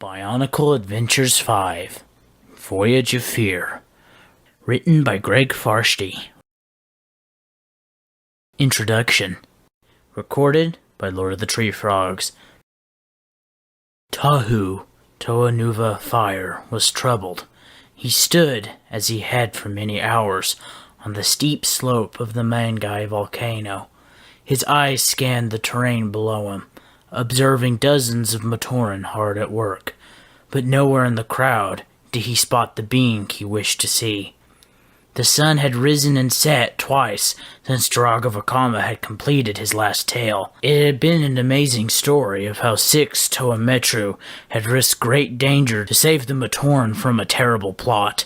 Bionicle Adventures 5 Voyage of Fear. Written by Greg Farshtey. Introduction. Recorded by LordodtheTreeFrogs. Tahu, Toa Nuva Fire, was troubled. He stood, as he had for many hours, on the steep slope of the Mangai volcano. His eyes scanned the terrain below him, observing dozens of Matoran hard at work, but nowhere in the crowd did he spot the being he wished to see. The sun had risen and set twice since Toa had completed his last tale. It had been an amazing story of how 6 Toa Metru had risked great danger to save the Matoran from a terrible plot.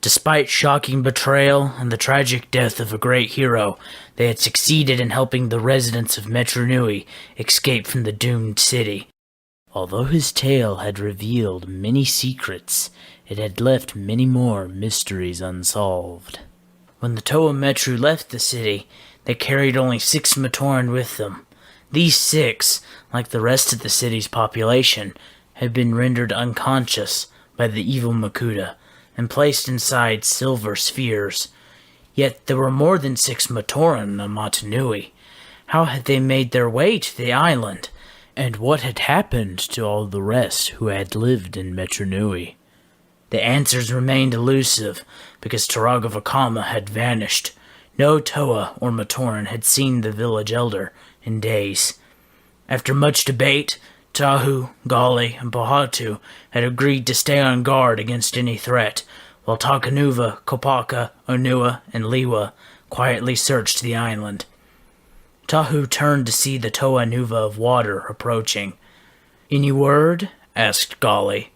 Despite shocking betrayal and the tragic death of a great hero, they had succeeded in helping the residents of Metru Nui escape from the doomed city. Although his tale had revealed many secrets, it had left many more mysteries unsolved. When the Toa Metru left the city, they carried only 6 Matoran with them. These 6, like the rest of the city's population, had been rendered unconscious by the evil Makuta and placed inside silver spheres. Yet there were more than 6 Matoran on Metru Nui. How had they made their way to the island? And what had happened to all the rest who had lived in Metru Nui? The answers remained elusive because Toa had vanished. No Toa or Matoran had seen the village elder in days. After much debate, Tahu, Gali, and Pohatu had agreed to stay on guard against any threat, while Takanuva, Kopaka, Onua, and Liwa quietly searched the island. Tahu turned to see the Toa Nuva of water approaching. "Any word?" asked Gali.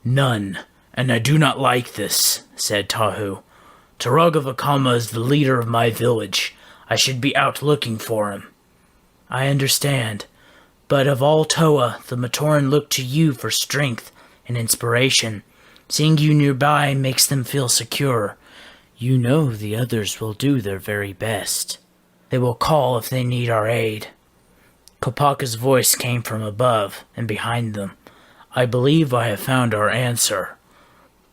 "None, and I do not like this," said Tahu. "Toa is the leader of my village. I should be out looking for him." "I understand. But of all Toa, the Matoran look to you for strength and inspiration. Seeing you nearby makes them feel secure. You know the others will do their very best. They will call if they need our aid." Kopaka's voice came from above and behind them. "I believe I have found our answer."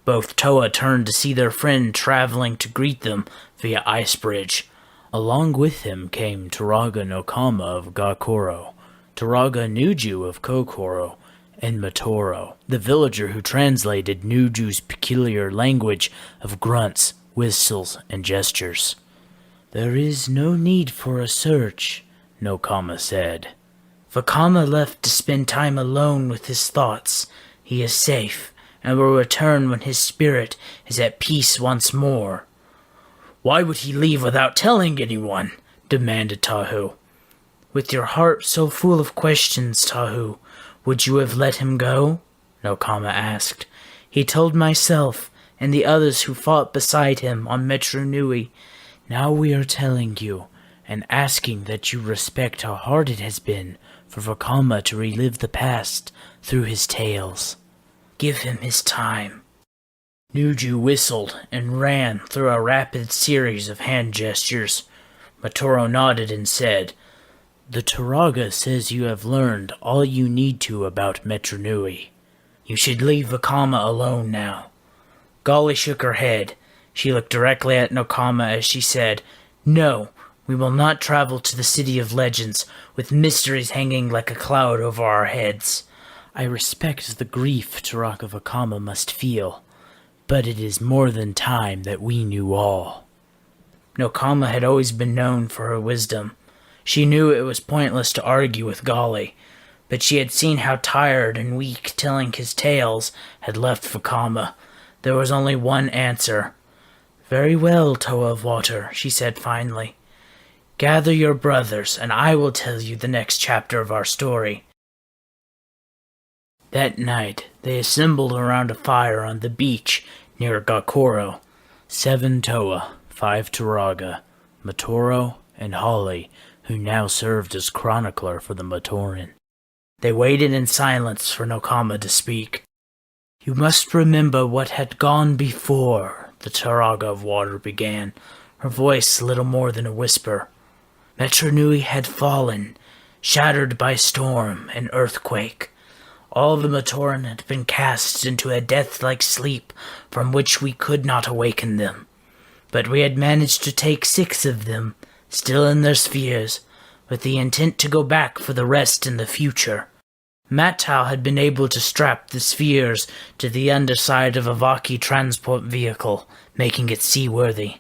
Both Toa turned to see their friend traveling to greet them via ice bridge. Along with him came Turaga Nokama of Gakoro, Turaga Nuju of Kokoro, and Matoro, the villager who translated Nuju's peculiar language of grunts, whistles, and gestures. "There is no need for a search," Nokama said. "Vakama left to spend time alone with his thoughts. He is safe, and will return when his spirit is at peace once more." "Why would he leave without telling anyone?" demanded Tahu. "With your heart so full of questions, Tahu, would you have let him go?" Nokama asked. "He told myself and the others who fought beside him on Metru Nui. Now we are telling you, and asking that you respect how hard it has been for Vakama to relive the past through his tales. Give him his time." Nuju whistled and ran through a rapid series of hand gestures. Matoro nodded and said, "The Turaga says you have learned all you need to about Metru Nui. You should leave Vakama alone now." Gali shook her head. She looked directly at Nokama as she said, "No, we will not travel to the City of Legends with mysteries hanging like a cloud over our heads. I respect the grief Turaga Vakama must feel, but it is more than time that we knew all." Nokama had always been known for her wisdom. She knew it was pointless to argue with Gali, but she had seen how tired and weak telling his tales had left Vakama. There was only one answer. "Very well, Toa of Water," she said finally. "Gather your brothers, and I will tell you the next chapter of our story." That night, they assembled around a fire on the beach near Gakoro. 7 Toa, 5 Turaga, Matoro, and Holly, who now served as chronicler for the Matoran. They waited in silence for Nokama to speak. "You must remember what had gone before," the Turaga of Water began, her voice little more than a whisper. "Metru Nui had fallen, shattered by storm and earthquake. All the Matoran had been cast into a death-like sleep from which we could not awaken them. But we had managed to take 6 of them, still in their spheres, with the intent to go back for the rest in the future. Matau had been able to strap the spheres to the underside of a Vaki transport vehicle, making it seaworthy.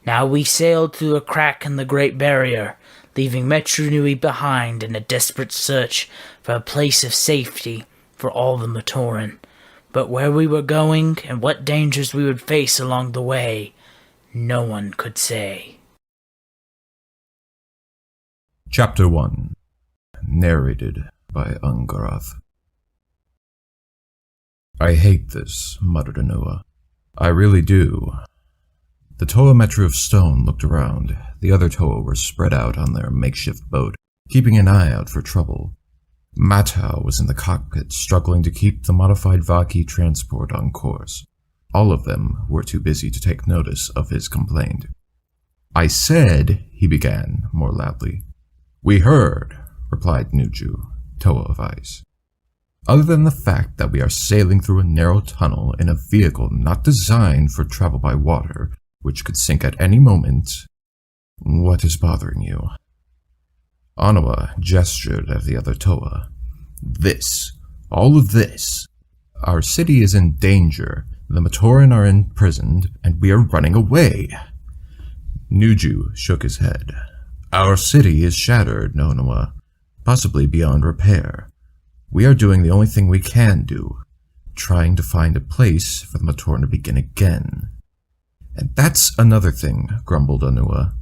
Now we sailed through a crack in the Great Barrier, leaving Metru Nui behind in a desperate search for a place of safety for all the Matoran. But where we were going and what dangers we would face along the way, no one could say. Chapter 1. Narrated by Ungoroth. I hate this, muttered Anua. I really do. The Toa Metru of stone looked around. The other Toa were spread out on their makeshift boat, keeping an eye out for trouble. Matau was in the cockpit, struggling to keep the modified Vaki transport on course. All of them were too busy to take notice of his complaint. I said, he began, more loudly. We heard, replied Nuju, Toa of Ice. Other than the fact that we are sailing through a narrow tunnel in a vehicle not designed for travel by water, which could sink at any moment, what is bothering you? Anua gestured at the other Toa. This, all of this. Our city is in danger, the Matoran are imprisoned, and we are running away. Nuju shook his head. Our city is shattered, Nonua, possibly beyond repair. We are doing the only thing we can do, trying to find a place for the Matoran to begin again. And that's another thing, grumbled Anua.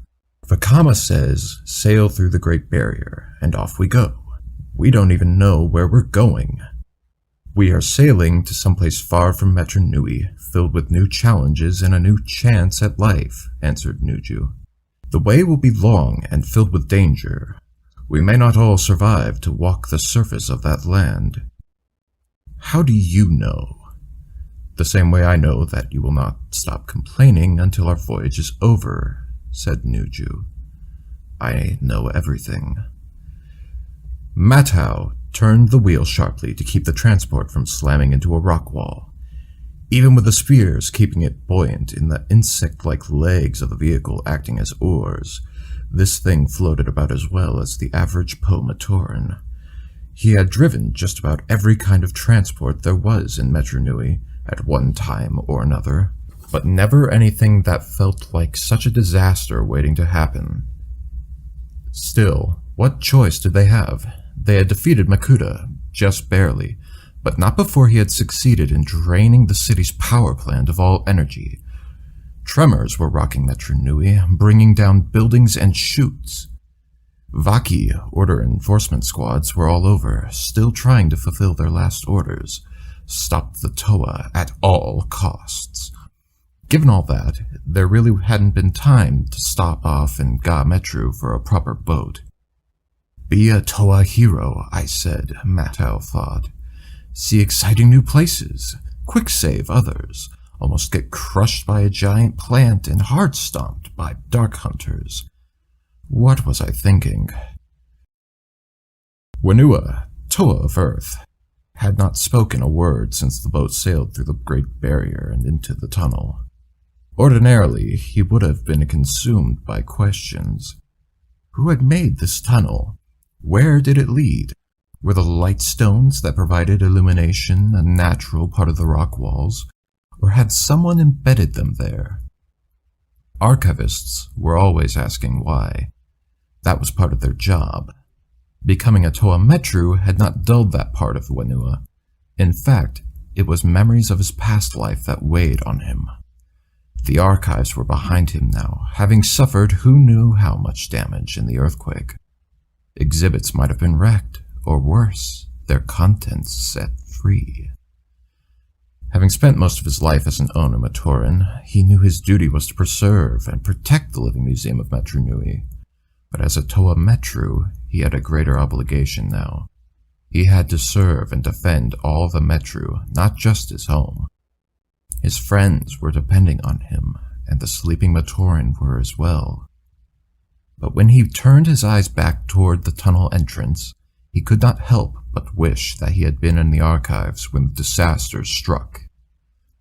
Vakama says, sail through the Great Barrier, and off we go. We don't even know where we're going. We are sailing to someplace far from Metru Nui, filled with new challenges and a new chance at life, answered Nuju. The way will be long and filled with danger. We may not all survive to walk the surface of that land. How do you know? The same way I know that you will not stop complaining until our voyage is over, said Nuju. I know everything. Matau turned the wheel sharply to keep the transport from slamming into a rock wall. Even with the spears keeping it buoyant in the insect-like legs of the vehicle acting as oars, this thing floated about as well as the average Po Matoran. He had driven just about every kind of transport there was in Metru Nui at one time or another, but never anything that felt like such a disaster waiting to happen. Still, what choice did they have? They had defeated Makuta, just barely, but not before he had succeeded in draining the city's power plant of all energy. Tremors were rocking Metru Nui, bringing down buildings and chutes. Vaki order enforcement squads were all over, still trying to fulfill their last orders. Stop the Toa at all costs. Given all that, there really hadn't been time to stop off in Ga Metru for a proper boat. Be a Toa hero, I said, Matau thought. See exciting new places, quick save others, almost get crushed by a giant plant and hard stomped by dark hunters. What was I thinking? Wanua, Toa of Earth, had not spoken a word since the boat sailed through the Great Barrier and into the tunnel. Ordinarily, he would have been consumed by questions. Who had made this tunnel? Where did it lead? Were the light stones that provided illumination a natural part of the rock walls, or had someone embedded them there? Archivists were always asking why. That was part of their job. Becoming a Toa Metru had not dulled that part of Wanua. In fact, it was memories of his past life that weighed on him. The archives were behind him now, having suffered who knew how much damage in the earthquake. Exhibits might have been wrecked, or worse, their contents set free. Having spent most of his life as an Onu Matoran, he knew his duty was to preserve and protect the living museum of Metru Nui. But as a Toa Metru, he had a greater obligation now. He had to serve and defend all the Metru, not just his home. His friends were depending on him, and the sleeping Matoran were as well. But when he turned his eyes back toward the tunnel entrance, He could not help but wish that he had been in the archives when the disaster struck.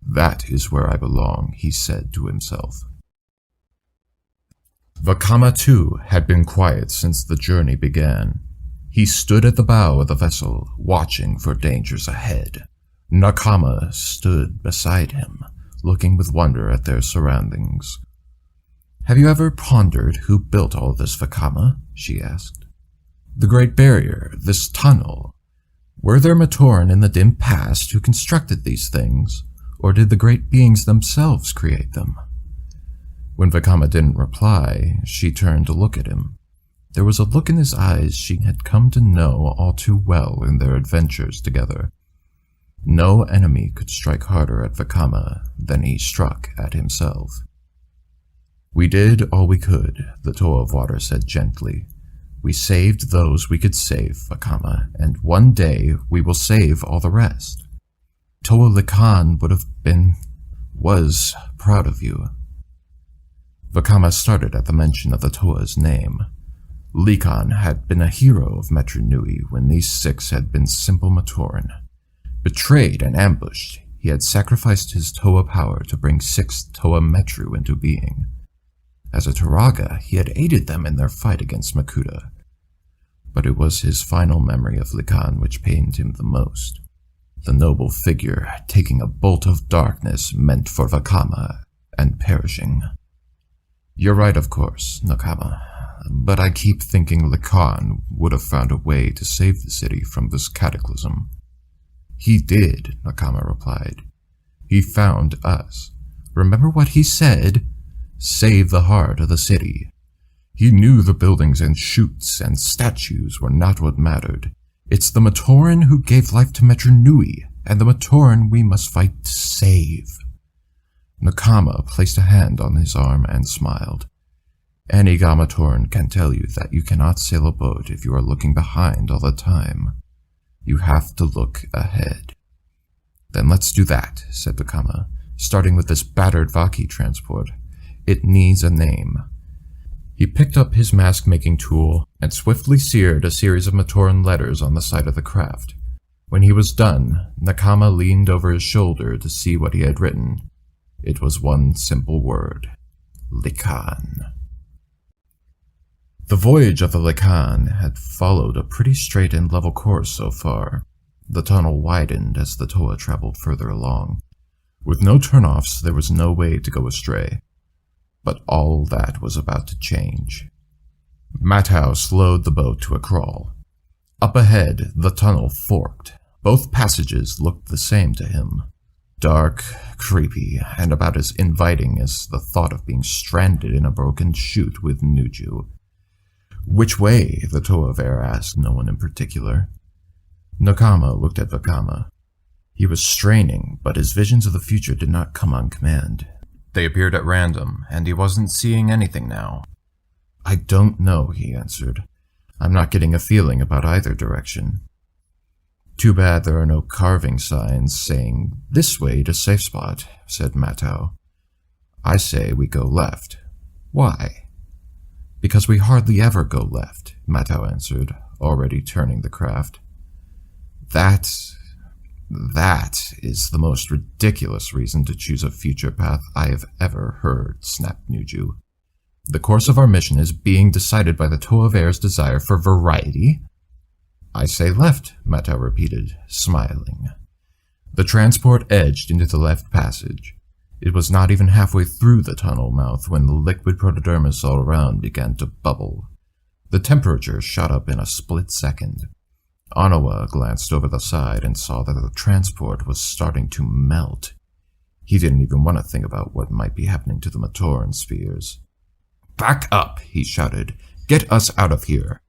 "That is where I belong," he said to himself. Vakama, too, had been quiet since the journey began. He stood at the bow of the vessel, watching for dangers ahead. Nakama stood beside him, looking with wonder at their surroundings. "Have you ever pondered who built all this, Vakama?" she asked. "The Great Barrier, this tunnel. Were there Matoran in the dim past who constructed these things, or did the great beings themselves create them?" When Vakama didn't reply, she turned to look at him. There was a look in his eyes she had come to know all too well in their adventures together. No enemy could strike harder at Vakama than he struck at himself. "We did all we could," the Toa of Water said gently. "We saved those we could save, Vakama, and one day we will save all the rest. Toa Likan was proud of you." Vakama started at the mention of the Toa's name. Likan had been a hero of Metru Nui when these 6 had been simple Matoran. Betrayed and ambushed, he had sacrificed his Toa power to bring 6 Toa Metru into being. As a Turaga, he had aided them in their fight against Makuta. But it was his final memory of Likan which pained him the most. The noble figure taking a bolt of darkness meant for Vakama and perishing. "You're right, of course, Nakama, but I keep thinking Likan would have found a way to save the city from this cataclysm." "He did," Nakama replied. "He found us. Remember what he said? Save the heart of the city. He knew the buildings and chutes and statues were not what mattered. It's the Matoran who gave life to Metru Nui, and the Matoran we must fight to save." Nakama placed a hand on his arm and smiled. "Any Gamatoran can tell you that you cannot sail a boat if you are looking behind all the time. You have to look ahead." "Then let's do that," said Vakama, "starting with this battered Vaki transport. It needs a name." He picked up his mask-making tool and swiftly seared a series of Matoran letters on the side of the craft. When he was done, Nakama leaned over his shoulder to see what he had written. It was one simple word: Likan. The voyage of the Likan had followed a pretty straight and level course so far. The tunnel widened as the Toa traveled further along. With no turnoffs, there was no way to go astray. But all that was about to change. Matau slowed the boat to a crawl. Up ahead, the tunnel forked. Both passages looked the same to him. Dark, creepy, and about as inviting as the thought of being stranded in a broken chute with Nuju. "Which way?" the Toa of Air asked no one in particular. Nakama looked at Vakama. He was straining, but his visions of the future did not come on command. They appeared at random, and he wasn't seeing anything now. "I don't know," he answered. "I'm not getting a feeling about either direction." "Too bad there are no carving signs saying, 'This way to safe spot,'" said Matau. "I say we go left." "Why?" "Because we hardly ever go left," Matau answered, already turning the craft. That is the most ridiculous reason to choose a future path I have ever heard," snapped Nuju. "The course of our mission is being decided by the Toa of Air's desire for variety." "I say left," Matau repeated, smiling. The transport edged into the left passage. It was not even halfway through the tunnel mouth when the liquid protodermis all around began to bubble. The temperature shot up in a split second. Anawa glanced over the side and saw that the transport was starting to melt. He didn't even want to think about what might be happening to the Matoran spheres. "Back up!" he shouted. "Get us out of here!"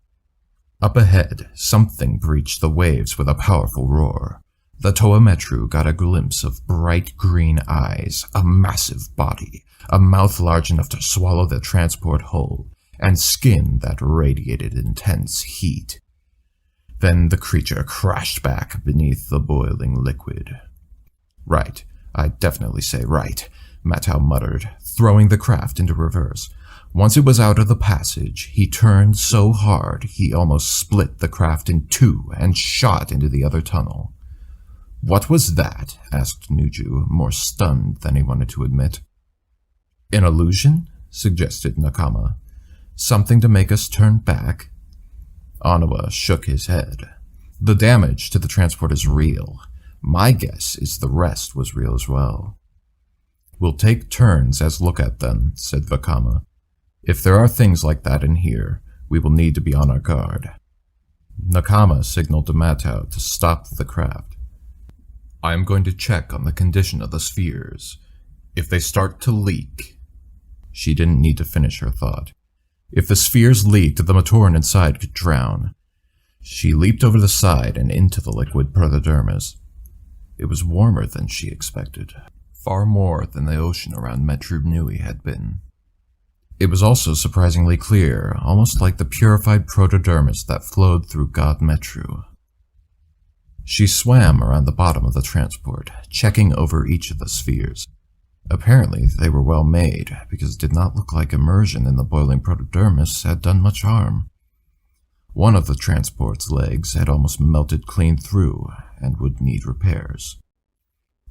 Up ahead, something breached the waves with a powerful roar. The Toa Metru got a glimpse of bright green eyes, a massive body, a mouth large enough to swallow the transport whole, and skin that radiated intense heat. Then the creature crashed back beneath the boiling liquid. "Right, I definitely say right," Matau muttered, throwing the craft into reverse. Once it was out of the passage, he turned so hard he almost split the craft in two and shot into the other tunnel. "What was that?" asked Nuju, more stunned than he wanted to admit. "An illusion?" suggested Nakama. "Something to make us turn back?" Onawa shook his head. "The damage to the transport is real. My guess is the rest was real as well." "We'll take turns as look at them," said Vakama. "If there are things like that in here, we will need to be on our guard." Nakama signaled to Matau to stop the craft. "I am going to check on the condition of the spheres. If they start to leak..." She didn't need to finish her thought. If the spheres leaked, the Matoran inside could drown. She leaped over the side and into the liquid protodermis. It was warmer than she expected, far more than the ocean around Metru Nui had been. It was also surprisingly clear, almost like the purified protodermis that flowed through God Metru. She swam around the bottom of the transport, checking over each of the spheres. Apparently, they were well made, because it did not look like immersion in the boiling protodermis had done much harm. One of the transport's legs had almost melted clean through, and would need repairs.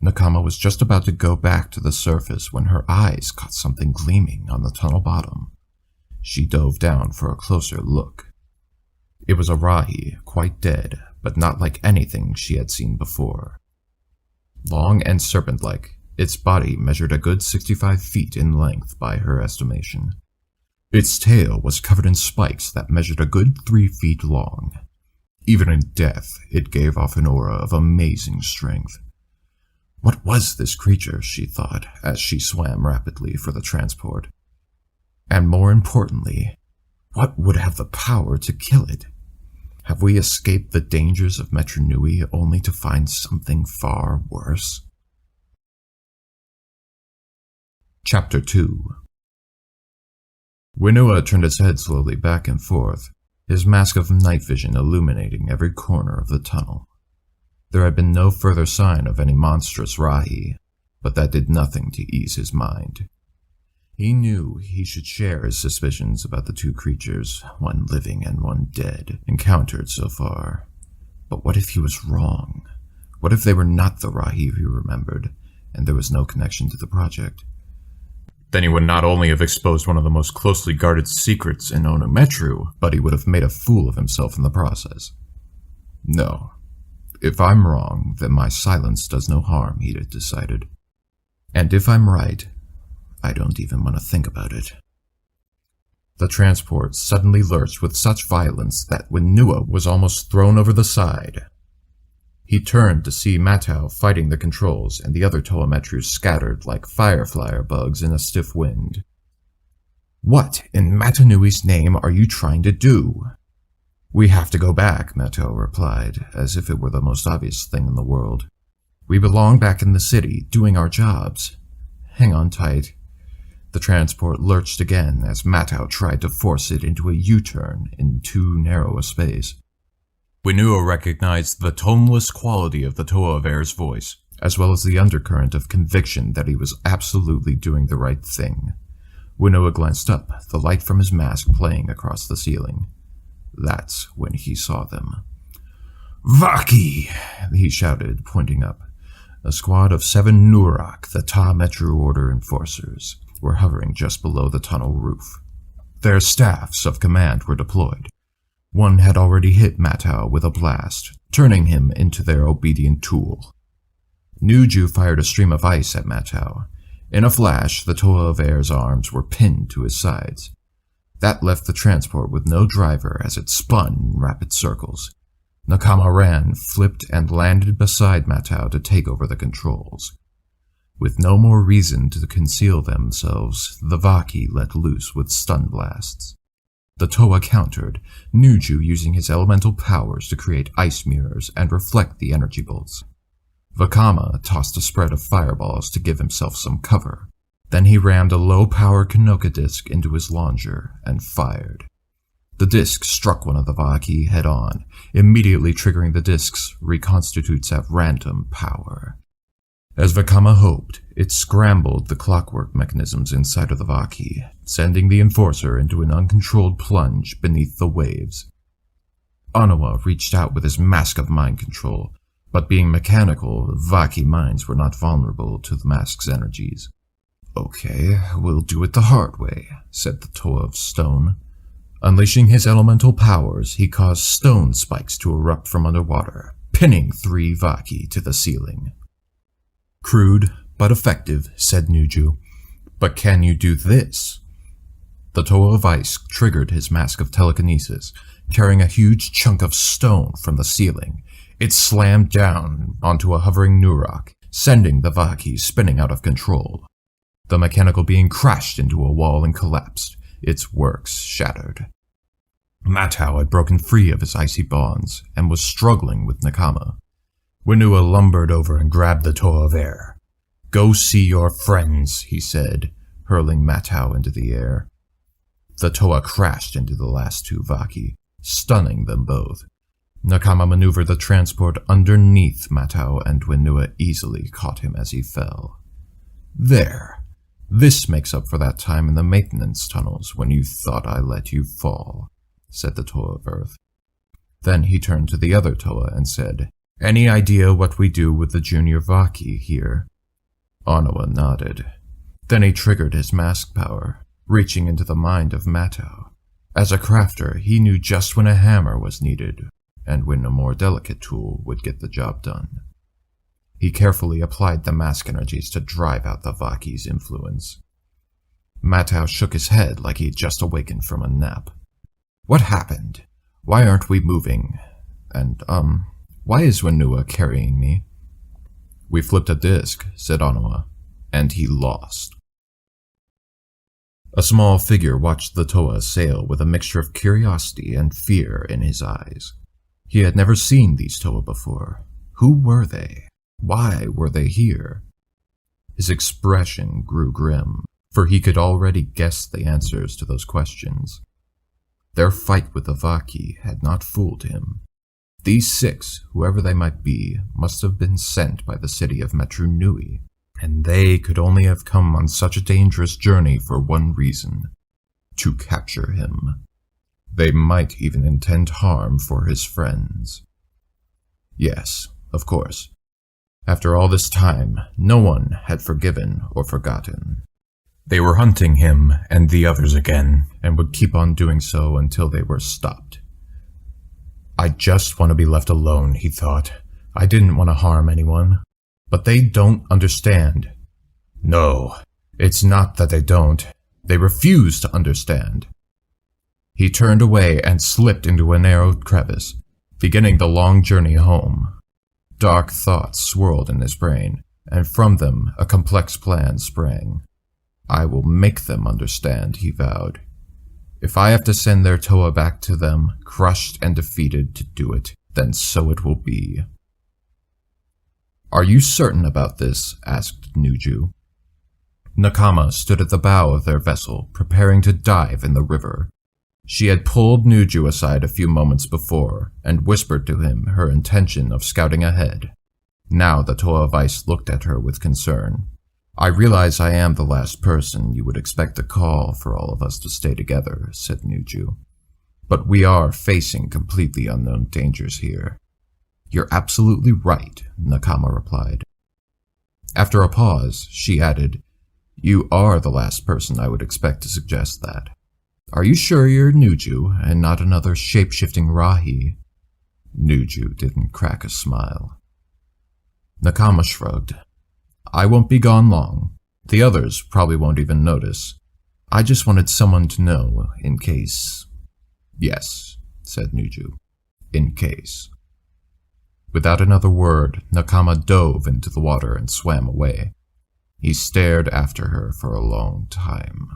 Nakama was just about to go back to the surface when her eyes caught something gleaming on the tunnel bottom. She dove down for a closer look. It was a Rahi, quite dead, but not like anything she had seen before. Long and serpent-like, its body measured a good 65 feet in length by her estimation. Its tail was covered in spikes that measured a good 3 feet long. Even in death, it gave off an aura of amazing strength. What was this creature, she thought, as she swam rapidly for the transport? And more importantly, what would have the power to kill it? Have we escaped the dangers of Metru Nui only to find something far worse? Chapter 2. Whinua turned his head slowly back and forth, his mask of night vision illuminating every corner of the tunnel. There had been no further sign of any monstrous Rahi, but that did nothing to ease his mind. He knew he should share his suspicions about the two creatures, one living and one dead, encountered so far. But what if he was wrong? What if they were not the Rahi he remembered, and there was no connection to the project? Then he would not only have exposed one of the most closely guarded secrets in Toa Metru, but he would have made a fool of himself in the process. No. If I'm wrong, then my silence does no harm, he had decided. And if I'm right, I don't even want to think about it. The transport suddenly lurched with such violence that Whinua was almost thrown over the side. He turned to see Matau fighting the controls and the other Toa Metru scattered like firefly bugs in a stiff wind. "What in Metru Nui's name are you trying to do?" "We have to go back," Matau replied, as if it were the most obvious thing in the world. "We belong back in the city, doing our jobs. Hang on tight." The transport lurched again as Matau tried to force it into a U-turn in too narrow a space. Whinua recognized the toneless quality of the Toa of Air's voice, as well as the undercurrent of conviction that he was absolutely doing the right thing. Whinua glanced up, the light from his mask playing across the ceiling. That's when he saw them. "Vaki!" he shouted, pointing up. A squad of 7 Nurak, the Toa Metru Order enforcers, were hovering just below the tunnel roof. Their staffs of command were deployed. One had already hit Matau with a blast, turning him into their obedient tool. Nuju fired a stream of ice at Matau. In a flash, the Toa of Air's arms were pinned to his sides. That left the transport with no driver as it spun in rapid circles. Nakama ran, flipped, and landed beside Matau to take over the controls. With no more reason to conceal themselves, the Vaki let loose with stun blasts. The Toa countered, Nuju using his elemental powers to create ice mirrors and reflect the energy bolts. Vakama tossed a spread of fireballs to give himself some cover. Then he rammed a low-power Kanoka disc into his launcher and fired. The disc struck one of the Vaki head-on, immediately triggering the disc's reconstitutes at random power. As Vakama hoped, it scrambled the clockwork mechanisms inside of the Vaki, sending the Enforcer into an uncontrolled plunge beneath the waves. Onawa reached out with his mask of mind control, but being mechanical, Vaki minds were not vulnerable to the mask's energies. "Okay, we'll do it the hard way," said the Toa of Stone. Unleashing his elemental powers, he caused stone spikes to erupt from underwater, pinning 3 Vaki to the ceiling. "Crude, but effective," said Nuju. "But can you do this?" The Toa of Ice triggered his mask of telekinesis, carrying a huge chunk of stone from the ceiling. It slammed down onto a hovering Nurok, sending the Vaki spinning out of control. The mechanical being crashed into a wall and collapsed, its works shattered. Matau had broken free of his icy bonds and was struggling with Nakama. Whinua lumbered over and grabbed the Toa of Air. "Go see your friends," he said, hurling Matau into the air. The Toa crashed into the last 2 Vaki, stunning them both. Nakama maneuvered the transport underneath Matau, and Whinua easily caught him as he fell. "There. This makes up for that time in the maintenance tunnels when you thought I let you fall," said the Toa of Earth. Then he turned to the other Toa and said, "Any idea what we do with the junior Vaki here?" Onawa nodded. Then he triggered his mask power, reaching into the mind of Matau. As a crafter, he knew just when a hammer was needed, and when a more delicate tool would get the job done. He carefully applied the mask energies to drive out the Vaki's influence. Matau shook his head like he had just awakened from a nap. "What happened? Why aren't we moving? And, why is Whinua carrying me?" "We flipped a disc," said Onawa, "and he lost." A small figure watched the Toa sail with a mixture of curiosity and fear in his eyes. He had never seen these Toa before. Who were they? Why were they here? His expression grew grim, for he could already guess the answers to those questions. Their fight with the Vaki had not fooled him. These 6, whoever they might be, must have been sent by the city of Metru Nui, and they could only have come on such a dangerous journey for one reason: to capture him. They might even intend harm for his friends. Yes, of course. After all this time, no one had forgiven or forgotten. They were hunting him and the others again, and would keep on doing so until they were stopped. "I just want to be left alone," he thought. "I didn't want to harm anyone. But they don't understand." No, it's not that they don't. They refuse to understand. He turned away and slipped into a narrow crevice, beginning the long journey home. Dark thoughts swirled in his brain, and from them a complex plan sprang. "I will make them understand," he vowed. "If I have to send their Toa back to them, crushed and defeated, to do it, then so it will be." "Are you certain about this?" asked Nuju. Nakama stood at the bow of their vessel, preparing to dive in the river. She had pulled Nuju aside a few moments before, and whispered to him her intention of scouting ahead. Now the Toa of Ice looked at her with concern. "I realize I am the last person you would expect to call for all of us to stay together," said Nuju. "But we are facing completely unknown dangers here." "You're absolutely right," Nakama replied. After a pause, she added, "You are the last person I would expect to suggest that. Are you sure you're Nuju and not another shape-shifting Rahi?" Nuju didn't crack a smile. Nakama shrugged. "I won't be gone long. The others probably won't even notice. I just wanted someone to know, in case." "Yes," said Nuju, "in case." Without another word, Nakama dove into the water and swam away. He stared after her for a long time.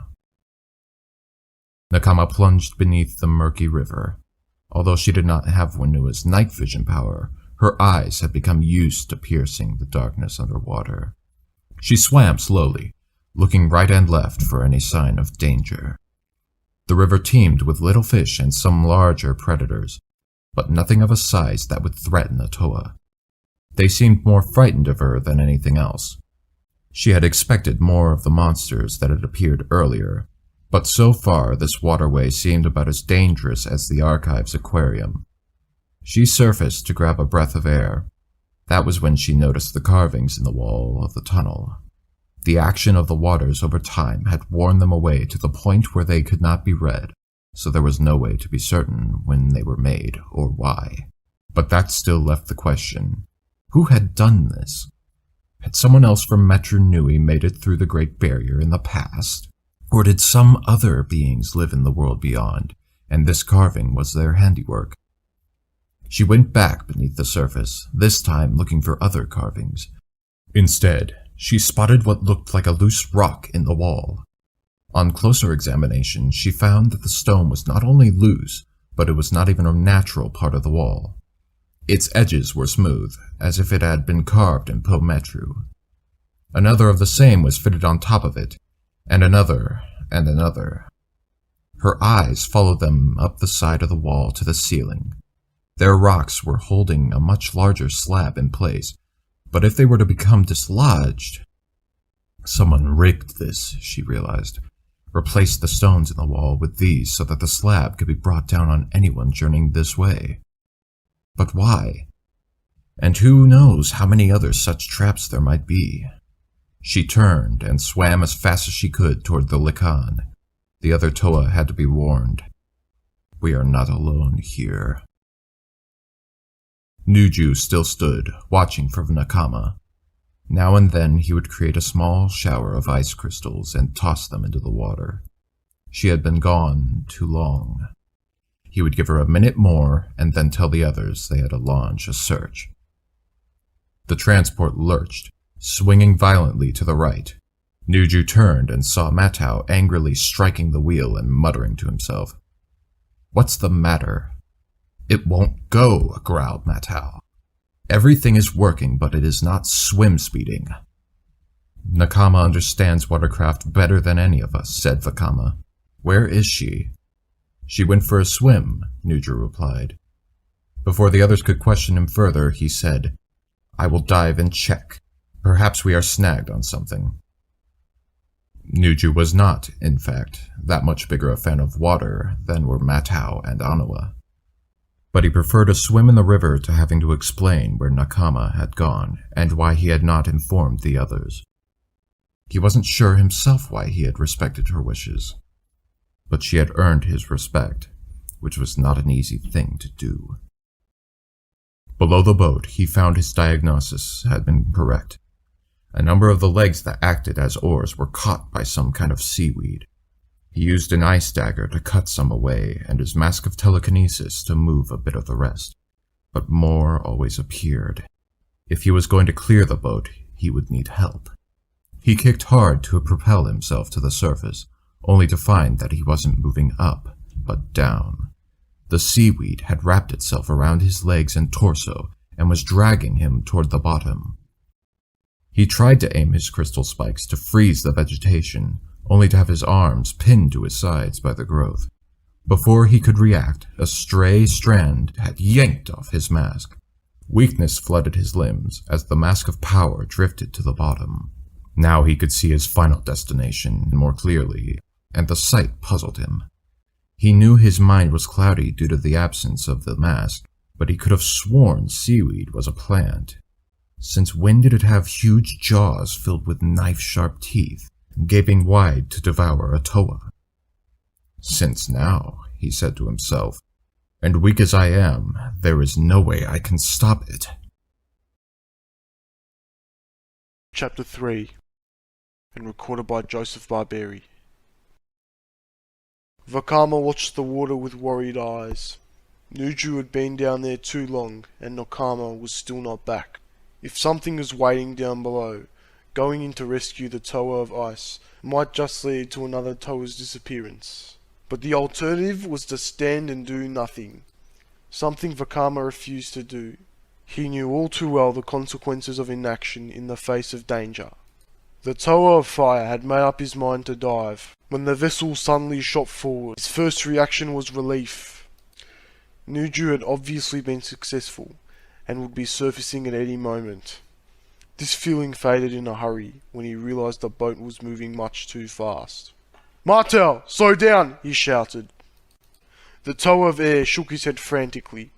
Nakama plunged beneath the murky river. Although she did not have Whinua's night vision power, her eyes had become used to piercing the darkness underwater. She swam slowly, looking right and left for any sign of danger. The river teemed with little fish and some larger predators, but nothing of a size that would threaten a Toa. They seemed more frightened of her than anything else. She had expected more of the monsters that had appeared earlier, but so far this waterway seemed about as dangerous as the Archive's aquarium. She surfaced to grab a breath of air. That was when she noticed the carvings in the wall of the tunnel. The action of the waters over time had worn them away to the point where they could not be read, so there was no way to be certain when they were made or why. But that still left the question, who had done this? Had someone else from Metru Nui made it through the Great Barrier in the past? Or did some other beings live in the world beyond, and this carving was their handiwork? She went back beneath the surface, this time looking for other carvings. Instead, she spotted what looked like a loose rock in the wall. On closer examination, she found that the stone was not only loose, but it was not even a natural part of the wall. Its edges were smooth, as if it had been carved in Toa Metru. Another of the same was fitted on top of it, and another, and another. Her eyes followed them up the side of the wall to the ceiling. Their rocks were holding a much larger slab in place, but if they were to become dislodged... Someone rigged this, she realized. Replaced the stones in the wall with these so that the slab could be brought down on anyone journeying this way. But why? And who knows how many other such traps there might be? She turned and swam as fast as she could toward the Likan. The other Toa had to be warned. We are not alone here. Nuju still stood, watching for Nakama. Now and then he would create a small shower of ice crystals and toss them into the water. She had been gone too long. He would give her a minute more and then tell the others they had to launch a search. The transport lurched, swinging violently to the right. Nuju turned and saw Matau angrily striking the wheel and muttering to himself. "What's the matter?" "It won't go," growled Matau. "Everything is working, but it is not swim speeding." "Nakama understands watercraft better than any of us," said Vakama. "Where is she?" "She went for a swim," Nuju replied. Before the others could question him further, he said, "I will dive and check. Perhaps we are snagged on something." Nuju was not, in fact, that much bigger a fan of water than were Matau and Anawa. But he preferred a swim in the river to having to explain where Nakama had gone and why he had not informed the others. He wasn't sure himself why he had respected her wishes. But she had earned his respect, which was not an easy thing to do. Below the boat, he found his diagnosis had been correct. A number of the legs that acted as oars were caught by some kind of seaweed. He used an ice dagger to cut some away and his mask of telekinesis to move a bit of the rest. But more always appeared. If he was going to clear the boat, he would need help. He kicked hard to propel himself to the surface, only to find that he wasn't moving up, but down. The seaweed had wrapped itself around his legs and torso and was dragging him toward the bottom. He tried to aim his crystal spikes to freeze the vegetation, only to have his arms pinned to his sides by the growth. Before he could react, a stray strand had yanked off his mask. Weakness flooded his limbs as the mask of power drifted to the bottom. Now he could see his final destination more clearly, and the sight puzzled him. He knew his mind was cloudy due to the absence of the mask, but he could have sworn seaweed was a plant. Since when did it have huge jaws filled with knife-sharp teeth, gaping wide to devour a Toa? "Since now," he said to himself, "and weak as I am, there is no way I can stop it." Chapter 3, and recorded by Joseph Barberi. Vakama watched the water with worried eyes. Nuju had been down there too long, and Nakama was still not back. If something was waiting down below, going in to rescue the Toa of Ice might just lead to another Toa's disappearance. But the alternative was to stand and do nothing, something Vakama refused to do. He knew all too well the consequences of inaction in the face of danger. The Toa of Fire had made up his mind to dive. When the vessel suddenly shot forward, his first reaction was relief. Nuju had obviously been successful. and would be surfacing at any moment. This feeling faded in a hurry when he realized the boat was moving much too fast. "Martel, slow down!" he shouted. The tower of air shook his head frantically.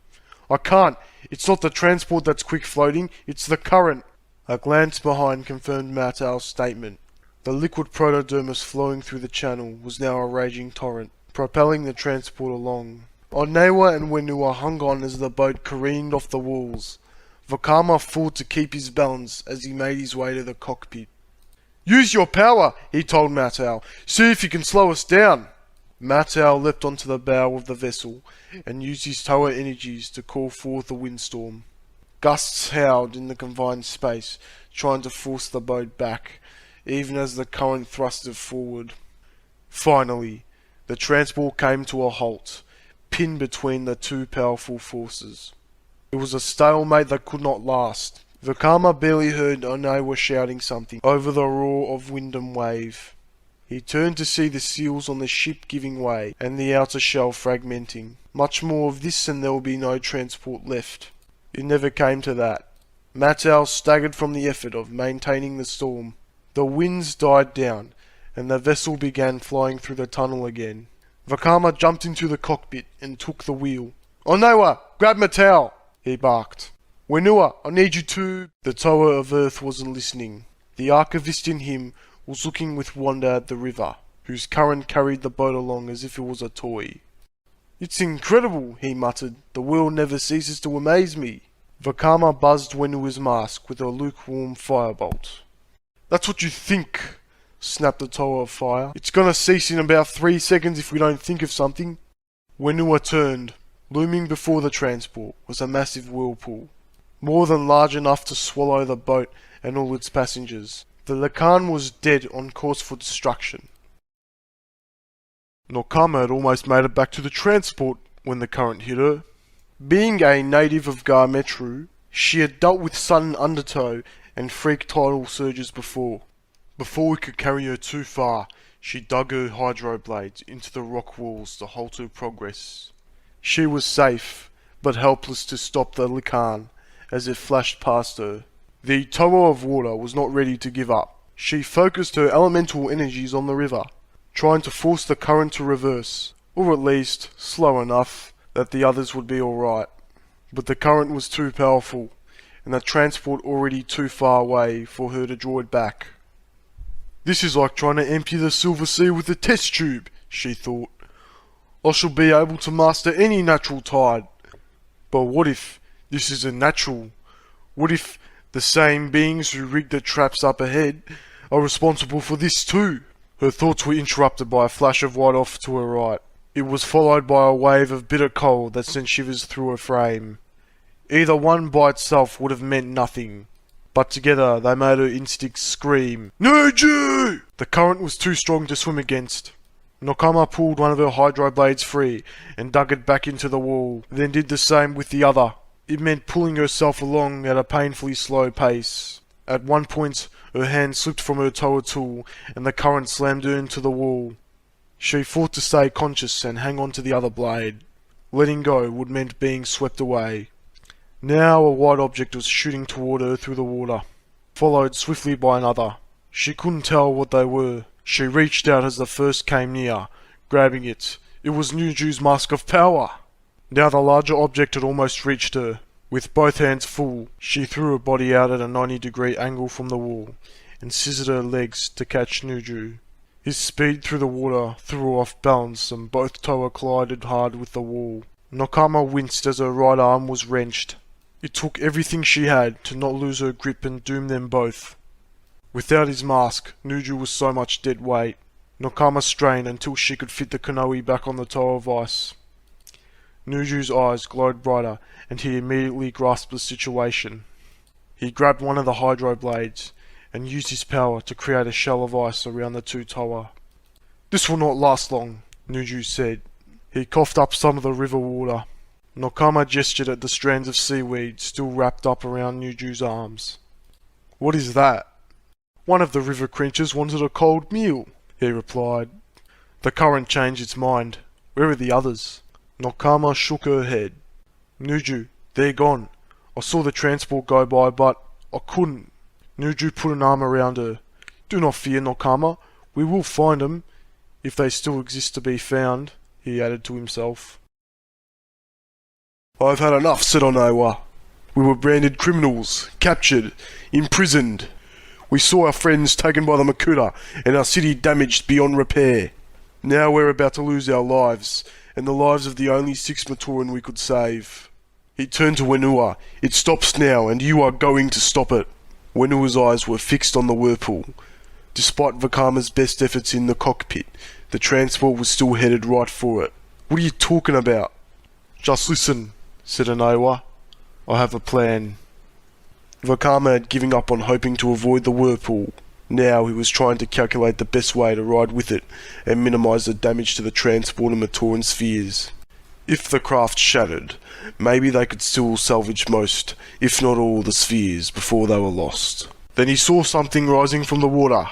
"I can't. It's not the transport that's quick floating, it's the current." A glance behind confirmed Martel's statement. The liquid protodermis flowing through the channel was now a raging torrent, propelling the transport along. Onewa and Whenua hung on as the boat careened off the walls. Vakama fought to keep his balance as he made his way to the cockpit. "Use your power," he told Matau. "See if you can slow us down." Matau leapt onto the bow of the vessel and used his tower energies to call forth a windstorm. Gusts howled in the confined space, trying to force the boat back, even as the current thrust it forward. Finally, the transport came to a halt, pinned between the two powerful forces. It was a stalemate that could not last. Vakama barely heard Onewa shouting something over the roar of wind and wave. He turned to see the seals on the ship giving way, and the outer shell fragmenting. Much more of this and there will be no transport left. It never came to that. Matau staggered from the effort of maintaining the storm. The winds died down, and the vessel began flying through the tunnel again. Vakama jumped into the cockpit and took the wheel. "Onewa, grab Matau!" he barked. "Whenua, I need you to..." The Toa of Earth wasn't listening. The archivist in him was looking with wonder at the river, whose current carried the boat along as if it was a toy. "It's incredible," he muttered. "The world never ceases to amaze me." Vakama buzzed Wenua's mask with a lukewarm firebolt. "That's what you think," snapped the Toa of Fire. "It's gonna cease in about 3 seconds if we don't think of something." Whenua turned. Looming before the transport was a massive whirlpool, more than large enough to swallow the boat and all its passengers. The Lacan was dead on course for destruction. Nokama had almost made it back to the transport when the current hit her. Being a native of Metru, she had dealt with sudden undertow and freak tidal surges before. Before we could carry her too far, she dug her hydroblades into the rock walls to halt her progress. She was safe, but helpless to stop the Lacan as it flashed past her. The Toa of Water was not ready to give up. She focused her elemental energies on the river, trying to force the current to reverse, or at least slow enough that the others would be alright. But the current was too powerful, and the transport already too far away for her to draw it back. "This is like trying to empty the Silver Sea with a test tube," she thought. "I shall be able to master any natural tide. But what if this isn't natural? What if the same beings who rigged the traps up ahead are responsible for this too?" Her thoughts were interrupted by a flash of white off to her right. It was followed by a wave of bitter cold that sent shivers through her frame. Either one by itself would have meant nothing, but together they made her instincts scream, "Nuju!" The current was too strong to swim against. Nokama pulled one of her hydroblades free and dug it back into the wall, then did the same with the other. It meant pulling herself along at a painfully slow pace. At one point, her hand slipped from her toa tool and the current slammed her into the wall. She fought to stay conscious and hang on to the other blade. Letting go would meant being swept away. Now a white object was shooting toward her through the water, followed swiftly by another. She couldn't tell what they were. She reached out as the first came near, grabbing it. It was Nuju's mask of power! Now the larger object had almost reached her. With both hands full, she threw her body out at a 90-degree angle from the wall, and scissored her legs to catch Nuju. His speed through the water threw her off balance, and both Toa collided hard with the wall. Nokama winced as her right arm was wrenched. It took everything she had to not lose her grip and doom them both. Without his mask, Nuju was so much dead weight. Nokama strained until she could fit the kanoe back on the Toa of ice. Nuju's eyes glowed brighter, and he immediately grasped the situation. He grabbed one of the hydroblades, and used his power to create a shell of ice around the two Toa. "This will not last long," Nuju said. He coughed up some of the river water. Nokama gestured at the strands of seaweed still wrapped up around Nuju's arms. "What is that?" "One of the river creatures wanted a cold meal," he replied. The current changed its mind. "Where are the others?" Nokama shook her head. "Nuju, they're gone. I saw the transport go by, but I couldn't. Nuju put an arm around her. Do not fear, Nokama. We will find them, if they still exist to be found, he added to himself. I've had enough, said Onawa. We were branded criminals, captured, imprisoned. We saw our friends taken by the Makuta, and our city damaged beyond repair. Now we're about to lose our lives, and the lives of the only 6 Matoran we could save. He turned to Whenua. It stops now, and you are going to stop it. Wenua's eyes were fixed on the whirlpool. Despite Vakama's best efforts in the cockpit, the transport was still headed right for it. What are you talking about? Just listen, said Onawa. I have a plan. Vakama had given up on hoping to avoid the whirlpool. Now he was trying to calculate the best way to ride with it and minimise the damage to the transport and Matoran spheres. If the craft shattered, maybe they could still salvage most, if not all, the spheres before they were lost. Then he saw something rising from the water.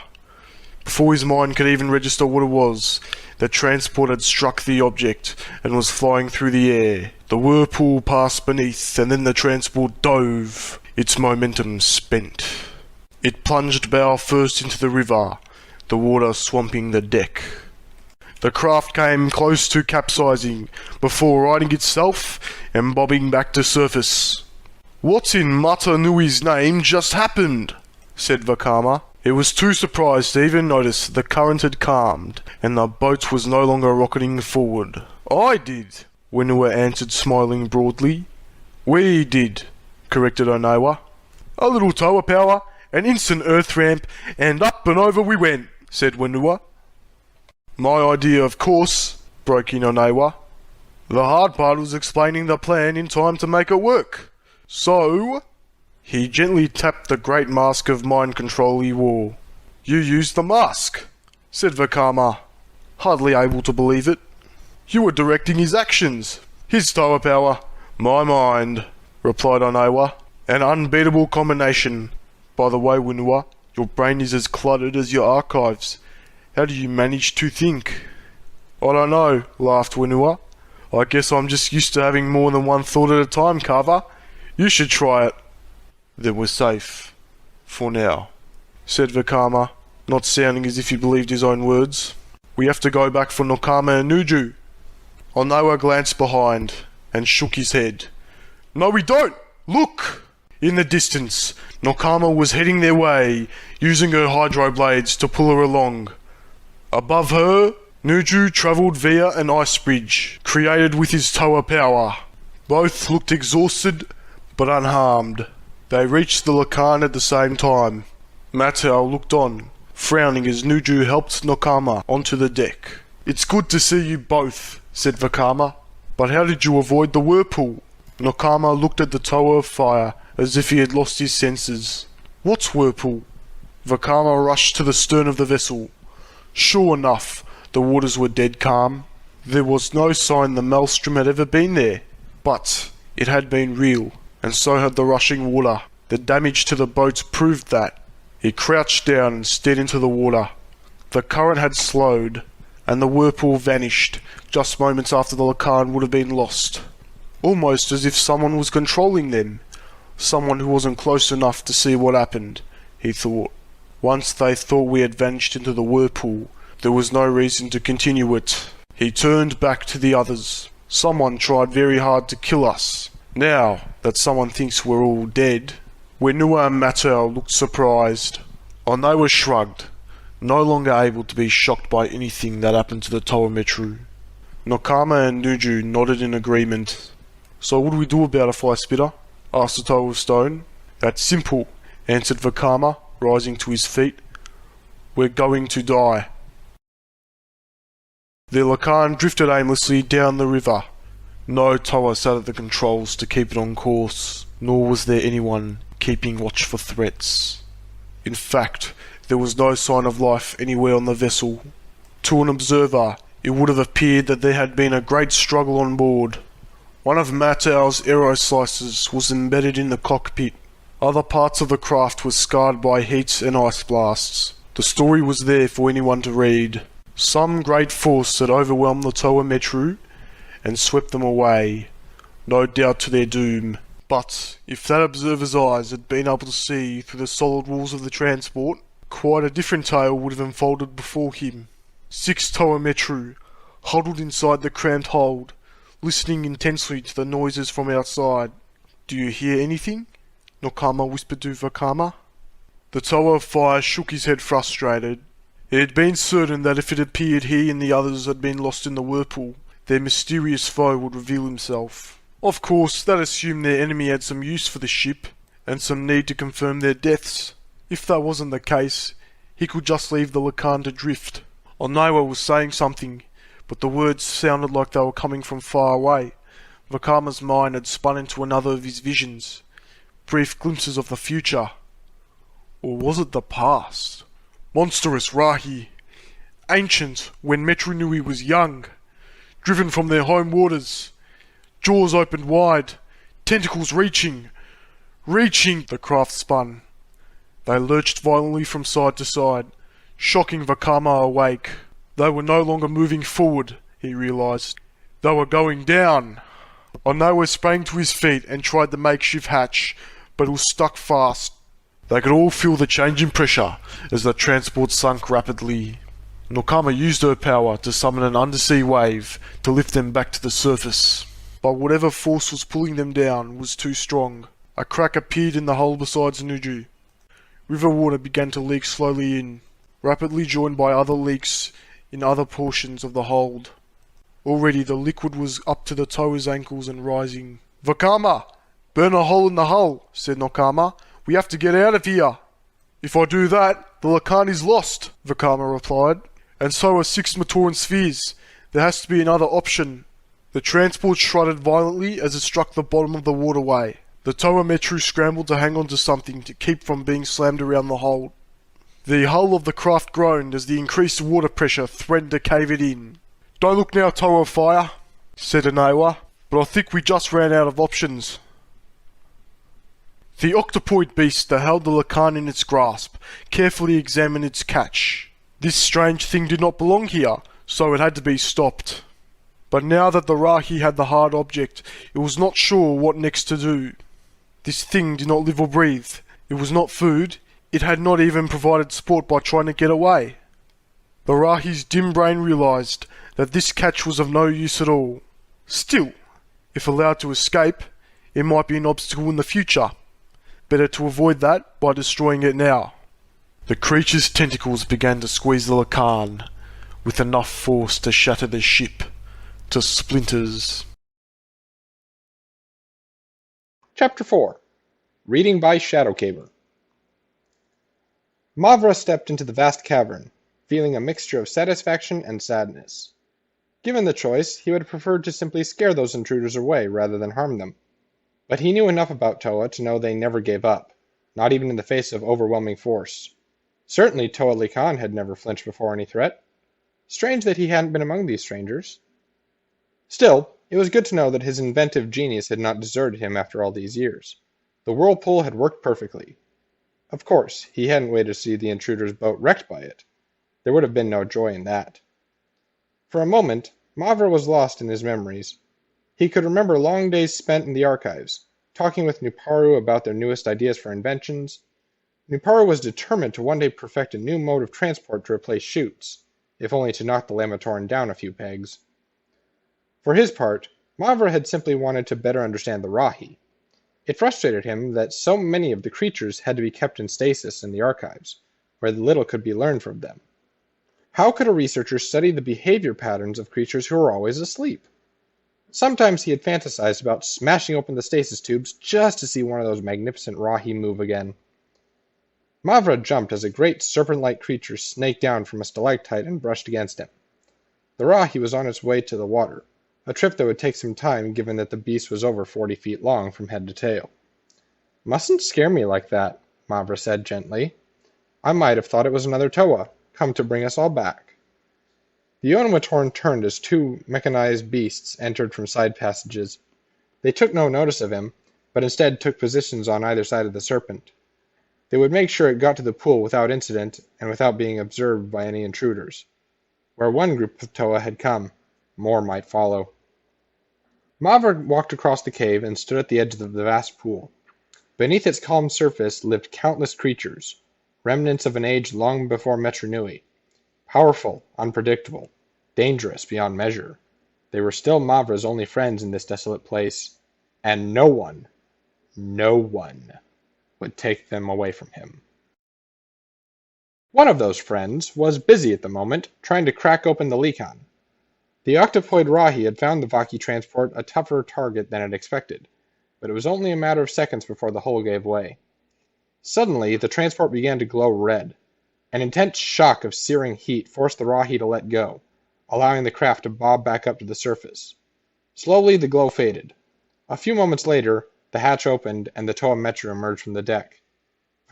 Before his mind could even register what it was, the transport had struck the object and was flying through the air. The whirlpool passed beneath, and then the transport dove, its momentum spent. It plunged bow first into the river, the water swamping the deck. The craft came close to capsizing, before righting itself and bobbing back to surface. What in Metru Nui's name just happened? Said Vakama. It was too surprised to even notice the current had calmed, and the boat was no longer rocketing forward. I did, Whenua answered, smiling broadly. We did, corrected Onawa. A little tower power, an instant earth ramp, and up and over we went, said Whenua. My idea, of course, broke in Onawa. The hard part was explaining the plan in time to make it work. So, he gently tapped the great mask of mind control he wore. You used the mask, said Vakama, hardly able to believe it. You were directing his actions. His tower power, my mind, replied Onawa. An unbeatable combination. By the way, Whenua, your brain is as cluttered as your archives. How do you manage to think? I don't know, laughed Whenua. I guess I'm just used to having more than one thought at a time, Carver. You should try it. Then we're safe. For now, said Vakama, not sounding as if he believed his own words. We have to go back for Nokama and Nuju. Onawa glanced behind and shook his head. No, we don't! Look! In the distance, Nokama was heading their way, using her hydro blades to pull her along. Above her, Nuju travelled via an ice bridge, created with his tower power. Both looked exhausted, but unharmed. They reached the Lacan at the same time. Mattel looked on, frowning as Nuju helped Nokama onto the deck. It's good to see you both, said Vakama. But how did you avoid the whirlpool? Nokama looked at the tower of fire as if he had lost his senses. What's whirlpool? Vakama rushed to the stern of the vessel. Sure enough, the waters were dead calm. There was no sign the maelstrom had ever been there. But it had been real, and so had the rushing water. The damage to the boat proved that. He crouched down and stared into the water. The current had slowed, and the whirlpool vanished just moments after the Lacan would have been lost. Almost as if someone was controlling them. Someone who wasn't close enough to see what happened, he thought. Once they thought we had vanished into the whirlpool, there was no reason to continue it. He turned back to the others. Someone tried very hard to kill us. Now that someone thinks we're all dead. Whenua and Mattel looked surprised. Onawa shrugged, no longer able to be shocked by anything that happened to the Toa Metru. Nokama and Nuju nodded in agreement. So what do we do about a fire spitter? Asked the Toa of Stone. That's simple, answered Vakama, rising to his feet. We're going to die. The Lacan drifted aimlessly down the river. No Toa sat at the controls to keep it on course, nor was there anyone keeping watch for threats. In fact, there was no sign of life anywhere on the vessel. To an observer, it would have appeared that there had been a great struggle on board. One of Mattel's arrow slices was embedded in the cockpit. Other parts of the craft were scarred by heat and ice blasts. The story was there for anyone to read. Some great force had overwhelmed the Toa Metru and swept them away, no doubt to their doom. But if that observer's eyes had been able to see through the solid walls of the transport, quite a different tale would have unfolded before him. 6 Toa Metru, huddled inside the cramped hold, listening intensely to the noises from outside. "Do you hear anything?" Nokama whispered to Vakama. The Toa of Fire shook his head frustrated. It had been certain that if it appeared he and the others had been lost in the whirlpool, their mysterious foe would reveal himself. Of course, that assumed their enemy had some use for the ship, and some need to confirm their deaths. If that wasn't the case, he could just leave the Lacan to drift. Onawa was saying something, but the words sounded like they were coming from far away. Vakama's mind had spun into another of his visions, brief glimpses of the future. Or was it the past? Monstrous Rahi, ancient when Metru Nui was young, driven from their home waters, jaws opened wide, tentacles reaching. The craft spun. They lurched violently from side to side, shocking Vakama awake. They were no longer moving forward, he realised. They were going down. Onawa sprang to his feet and tried the makeshift hatch, but it was stuck fast. They could all feel the change in pressure as the transport sunk rapidly. Nokama used her power to summon an undersea wave to lift them back to the surface. But whatever force was pulling them down was too strong. A crack appeared in the hull beside Nuju. River water began to leak slowly in, rapidly joined by other leaks in other portions of the hold. Already the liquid was up to the Toa's ankles and rising. "Vakama! Burn a hole in the hull," said Nokama. "We have to get out of here." "If I do that, the Lacan is lost," Vakama replied. "And so are 6 Matoran spheres. There has to be another option." The transport shuddered violently as it struck the bottom of the waterway. The Toa Metru scrambled to hang on to something to keep from being slammed around the hold. The hull of the craft groaned as the increased water pressure threatened to cave it in. "Don't look now, Toa of Fire," said Onawa, "but I think we just ran out of options." The octopoid beast that held the Lacan in its grasp carefully examined its catch. This strange thing did not belong here, so it had to be stopped. But now that the Rahi had the hard object, it was not sure what next to do. This thing did not live or breathe. It was not food. It had not even provided support by trying to get away. The Rahi's dim brain realised that this catch was of no use at all. Still, if allowed to escape, it might be an obstacle in the future. Better to avoid that by destroying it now. The creature's tentacles began to squeeze the Lacan, with enough force to shatter the ship to splinters. Chapter 4. Reading by ShadowCaber. Mavra stepped into the vast cavern, feeling a mixture of satisfaction and sadness. Given the choice, he would have preferred to simply scare those intruders away rather than harm them. But he knew enough about Toa to know they never gave up, not even in the face of overwhelming force. Certainly Toa Likan had never flinched before any threat. Strange that he hadn't been among these strangers. Still, it was good to know that his inventive genius had not deserted him after all these years. The whirlpool had worked perfectly. Of course, he hadn't waited to see the intruder's boat wrecked by it. There would have been no joy in that. For a moment, Mavra was lost in his memories. He could remember long days spent in the archives, talking with Nuparu about their newest ideas for inventions. Nuparu was determined to one day perfect a new mode of transport to replace chutes, if only to knock the Matoran down a few pegs. For his part, Mavra had simply wanted to better understand the Rahi. It frustrated him that so many of the creatures had to be kept in stasis in the archives, where little could be learned from them. How could a researcher study the behavior patterns of creatures who were always asleep? Sometimes he had fantasized about smashing open the stasis tubes just to see one of those magnificent Rahi move again. Mavra jumped as a great serpent-like creature snaked down from a stalactite and brushed against him. The Rahi was on its way to the water, a trip that would take some time given that the beast was over 40 feet long from head to tail. "Mustn't scare me like that," Mavra said gently. "I might have thought it was another Toa, come to bring us all back." The Matoran turned as 2 mechanized beasts entered from side passages. They took no notice of him, but instead took positions on either side of the serpent. They would make sure it got to the pool without incident and without being observed by any intruders. Where one group of Toa had come, more might follow. Mavra walked across the cave and stood at the edge of the vast pool. Beneath its calm surface lived countless creatures, remnants of an age long before Metru Nui. Powerful, unpredictable, dangerous beyond measure. They were still Mavra's only friends in this desolate place, and no one would take them away from him. One of those friends was busy at the moment, trying to crack open the Lekon. The octopoid Rahi had found the Vaki transport a tougher target than it expected, but it was only a matter of seconds before the hull gave way. Suddenly, the transport began to glow red. An intense shock of searing heat forced the Rahi to let go, allowing the craft to bob back up to the surface. Slowly, the glow faded. A few moments later, the hatch opened and the Toa Metru emerged from the deck.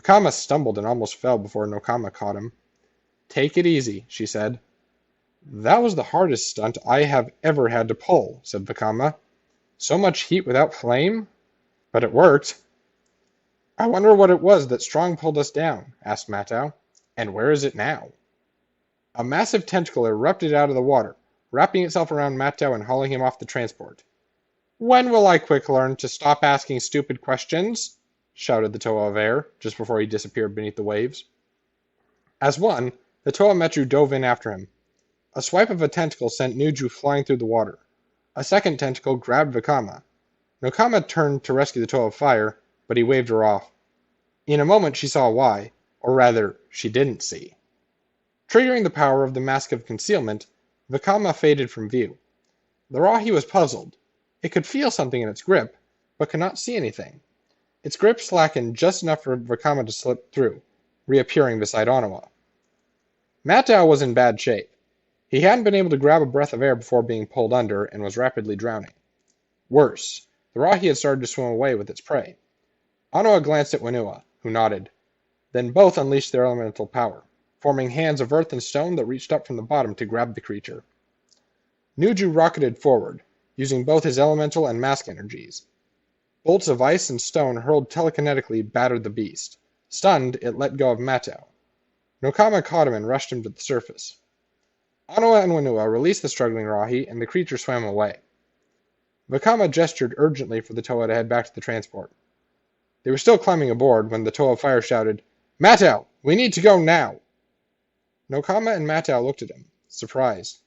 Vakama stumbled and almost fell before Nokama caught him. "Take it easy," she said. "That was the hardest stunt I have ever had to pull," said Vakama. "So much heat without flame? But it worked." "I wonder what it was that strong pulled us down," asked Matau. "And where is it now?" A massive tentacle erupted out of the water, wrapping itself around Matau and hauling him off the transport. "When will I quick learn to stop asking stupid questions?" shouted the Toa of Air, just before he disappeared beneath the waves. As one, the Toa Metru dove in after him. A swipe of a tentacle sent Nuju flying through the water. A second tentacle grabbed Vakama. Nokama turned to rescue the Toa of Fire, but he waved her off. In a moment she saw why, or rather, she didn't see. Triggering the power of the Mask of Concealment, Vakama faded from view. The Rahi was puzzled. It could feel something in its grip, but could not see anything. Its grip slackened just enough for Vakama to slip through, reappearing beside Onawa. Matau was in bad shape. He hadn't been able to grab a breath of air before being pulled under and was rapidly drowning. Worse, the Rahi had started to swim away with its prey. Onawa glanced at Whenua, who nodded. Then both unleashed their elemental power, forming hands of earth and stone that reached up from the bottom to grab the creature. Nuju rocketed forward, using both his elemental and mask energies. Bolts of ice and stone hurled telekinetically battered the beast. Stunned, it let go of Matau. Nokama caught him and rushed him to the surface. Onawa and Whenua released the struggling Rahi, and the creature swam away. Vakama gestured urgently for the Toa to head back to the transport. They were still climbing aboard when the Toa of Fire shouted, "Matau, we need to go now!" Nokama and Matau looked at him, surprised,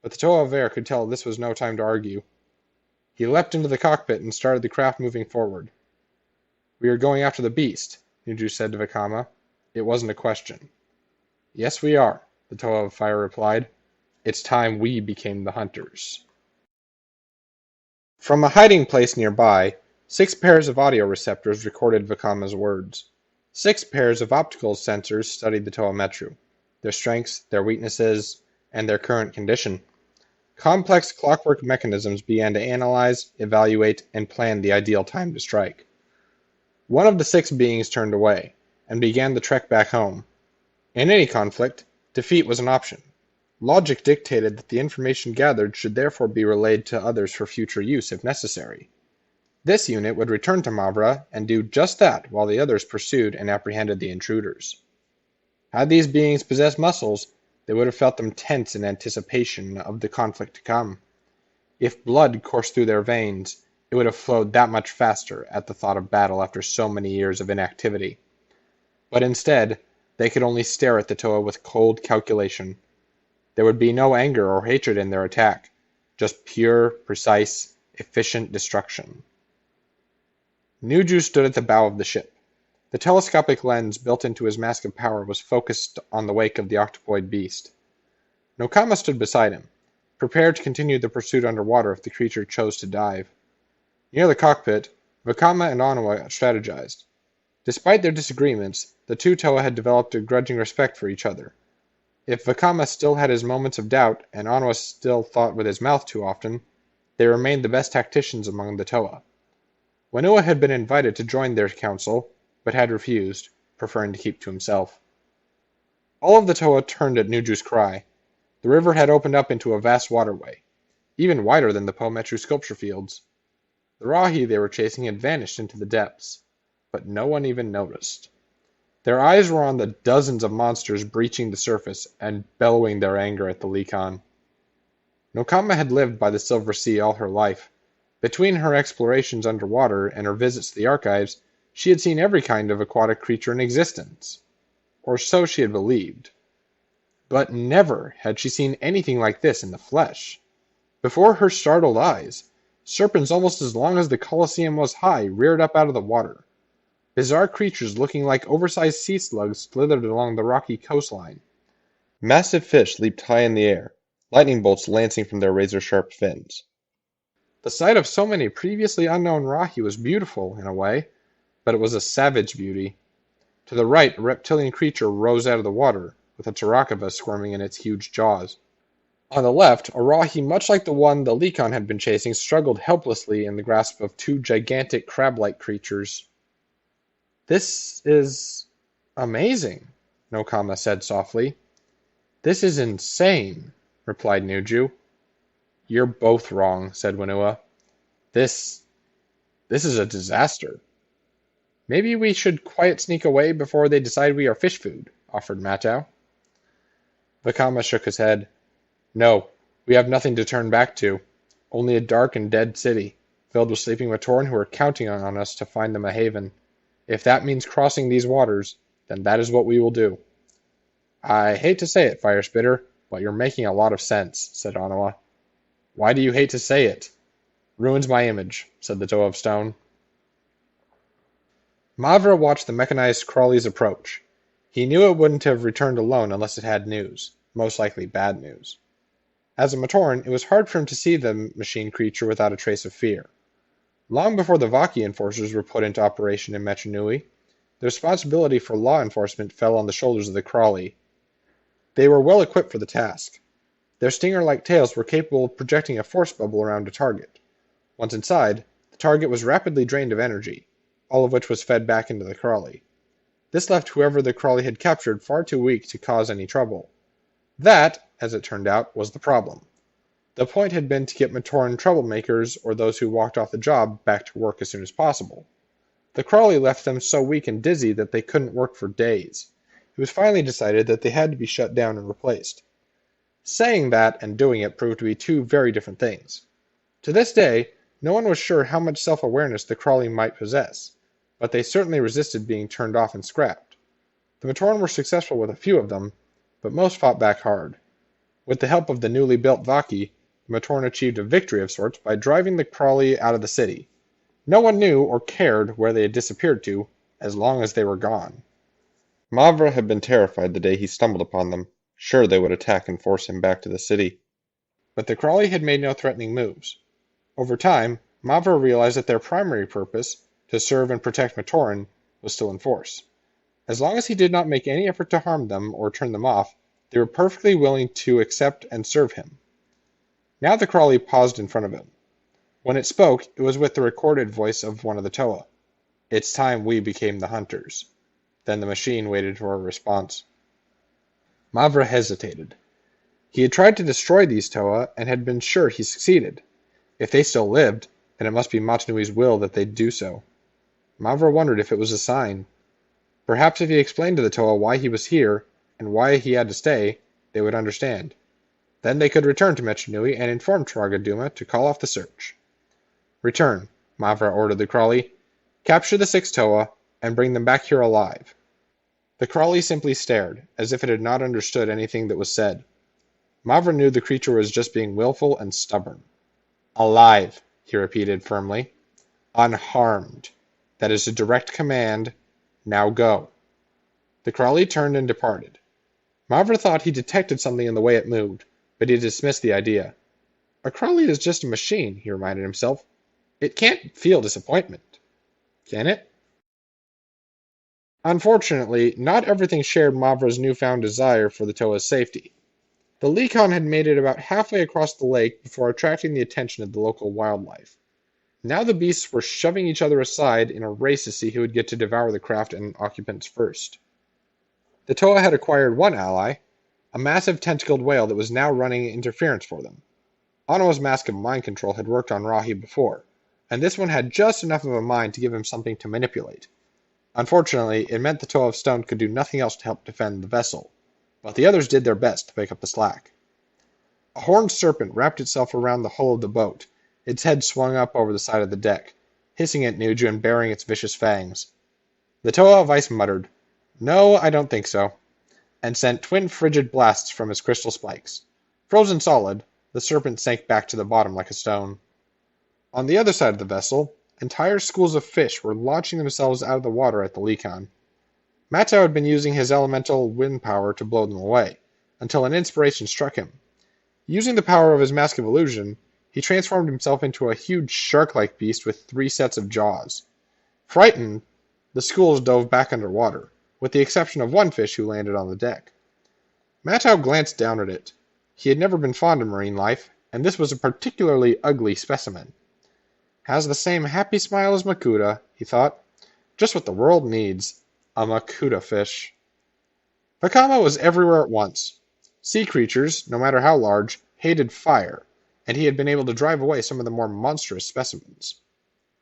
but the Toa of Air could tell this was no time to argue. He leapt into the cockpit and started the craft moving forward. "We are going after the beast," Nuju said to Vakama. It wasn't a question. "Yes, we are," the Toa of Fire replied. "It's time we became the hunters." From a hiding place nearby, 6 pairs of audio receptors recorded Vakama's words. 6 pairs of optical sensors studied the Toa Metru, their strengths, their weaknesses, and their current condition. Complex clockwork mechanisms began to analyze, evaluate, and plan the ideal time to strike. One of the 6 beings turned away, and began the trek back home. In any conflict, defeat was an option. Logic dictated that the information gathered should therefore be relayed to others for future use if necessary. This unit would return to Mavra and do just that while the others pursued and apprehended the intruders. Had these beings possessed muscles, they would have felt them tense in anticipation of the conflict to come. If blood coursed through their veins, it would have flowed that much faster at the thought of battle after so many years of inactivity. But instead, they could only stare at the Toa with cold calculation. There would be no anger or hatred in their attack, just pure, precise, efficient destruction. Nuju stood at the bow of the ship. The telescopic lens built into his mask of power was focused on the wake of the octopoid beast. Nokama stood beside him, prepared to continue the pursuit underwater if the creature chose to dive. Near the cockpit, Vakama and Onawa strategized. Despite their disagreements, the two Toa had developed a grudging respect for each other. If Vakama still had his moments of doubt, and Onawa still thought with his mouth too often, they remained the best tacticians among the Toa. Whenua had been invited to join their council, but had refused, preferring to keep to himself. All of the Toa turned at Nuju's cry. The river had opened up into a vast waterway, even wider than the Toa Metru sculpture fields. The Rahi they were chasing had vanished into the depths, but no one even noticed. Their eyes were on the dozens of monsters breaching the surface and bellowing their anger at the Lekon. Nokama had lived by the Silver Sea all her life, Between her explorations underwater and her visits to the archives, she had seen every kind of aquatic creature in existence. Or so she had believed. But never had she seen anything like this in the flesh. Before her startled eyes, serpents almost as long as the Colosseum was high reared up out of the water. Bizarre creatures looking like oversized sea slugs slithered along the rocky coastline. Massive fish leaped high in the air, lightning bolts lancing from their razor-sharp fins. The sight of so many previously unknown Rahi was beautiful, in a way, but it was a savage beauty. To the right, a reptilian creature rose out of the water, with a Tarakava squirming in its huge jaws. On the left, a Rahi much like the one the Lekon had been chasing struggled helplessly in the grasp of two gigantic crab-like creatures. "This is amazing," Nokama said softly. "This is insane," replied Nuju. "You're both wrong," said Whenua. This is a disaster." "Maybe we should quiet sneak away before they decide we are fish food," offered Matau. Vakama shook his head. "No, we have nothing to turn back to. Only a dark and dead city, filled with sleeping Matoran who are counting on us to find them a haven. If that means crossing these waters, then that is what we will do." "I hate to say it, Firespitter, but you're making a lot of sense," said Anawa. "Why do you hate to say it?" "Ruins my image," said the Toa of Stone. Mavra watched the mechanized crawlies approach. He knew it wouldn't have returned alone unless it had news, most likely bad news. As a Matoran, it was hard for him to see the machine creature without a trace of fear. Long before the Vaki enforcers were put into operation in Metru Nui, the responsibility for law enforcement fell on the shoulders of the crawly. They were well equipped for the task. Their stinger-like tails were capable of projecting a force bubble around a target. Once inside, the target was rapidly drained of energy, all of which was fed back into the crawly. This left whoever the crawly had captured far too weak to cause any trouble. That, as it turned out, was the problem. The point had been to get Matoran troublemakers, or those who walked off the job, back to work as soon as possible. The crawly left them so weak and dizzy that they couldn't work for days. It was finally decided that they had to be shut down and replaced. Saying that and doing it proved to be two very different things. To this day, no one was sure how much self-awareness the crawly might possess, but they certainly resisted being turned off and scrapped. The Matoran were successful with a few of them, but most fought back hard. With the help of the newly built Vaki, the Matoran achieved a victory of sorts by driving the crawly out of the city. No one knew or cared where they had disappeared to, as long as they were gone. Mavra had been terrified the day he stumbled upon them, sure they would attack and force him back to the city. But the crawly had made no threatening moves. Over time, Mavra realized that their primary purpose, to serve and protect Matoran, was still in force. As long as he did not make any effort to harm them or turn them off, they were perfectly willing to accept and serve him. Now the crawly paused in front of him. When it spoke, it was with the recorded voice of one of the Toa. "It's time we became the hunters." Then the machine waited for a response. Mavra hesitated. He had tried to destroy these Toa and had been sure he succeeded. If they still lived, then it must be Metru Nui's will that they do so. Mavra wondered if it was a sign. Perhaps if he explained to the Toa why he was here, and why he had to stay, they would understand. Then they could return to Metru Nui and inform Tragaduma to call off the search. "Return," Mavra ordered the crawly. "Capture the 6 Toa, and bring them back here alive." The crawly simply stared, as if it had not understood anything that was said. Mavra knew the creature was just being willful and stubborn. "Alive," he repeated firmly. "Unharmed. That is a direct command. Now go." The crawly turned and departed. Mavra thought he detected something in the way it moved, but he dismissed the idea. A crawly is just a machine, he reminded himself. It can't feel disappointment. Can it? Unfortunately, not everything shared Mavra's newfound desire for the Toa's safety. The Lekon had made it about halfway across the lake before attracting the attention of the local wildlife. Now the beasts were shoving each other aside in a race to see who would get to devour the craft and occupants first. The Toa had acquired one ally, a massive tentacled whale that was now running interference for them. Anoa's mask of mind control had worked on Rahi before, and this one had just enough of a mind to give him something to manipulate. Unfortunately, it meant the Toa of Stone could do nothing else to help defend the vessel, but the others did their best to pick up the slack. A horned serpent wrapped itself around the hull of the boat, Its head swung up over the side of the deck, hissing at Nuju and baring its vicious fangs. The Toa of Ice muttered, "No, I don't think so," and sent twin frigid blasts from his crystal spikes. Frozen solid, the serpent sank back to the bottom like a stone. On the other side of the vessel, entire schools of fish were launching themselves out of the water at the Lekon. Matau had been using his elemental wind power to blow them away, until an inspiration struck him. Using the power of his mask of illusion, he transformed himself into a huge shark-like beast with 3 sets of jaws. Frightened, the schools dove back underwater, with the exception of one fish who landed on the deck. Matau glanced down at it. He had never been fond of marine life, and this was a particularly ugly specimen. Has the same happy smile as Makuta, he thought. Just what the world needs. A Makuta fish. Vakama was everywhere at once. Sea creatures, no matter how large, hated fire, and he had been able to drive away some of the more monstrous specimens.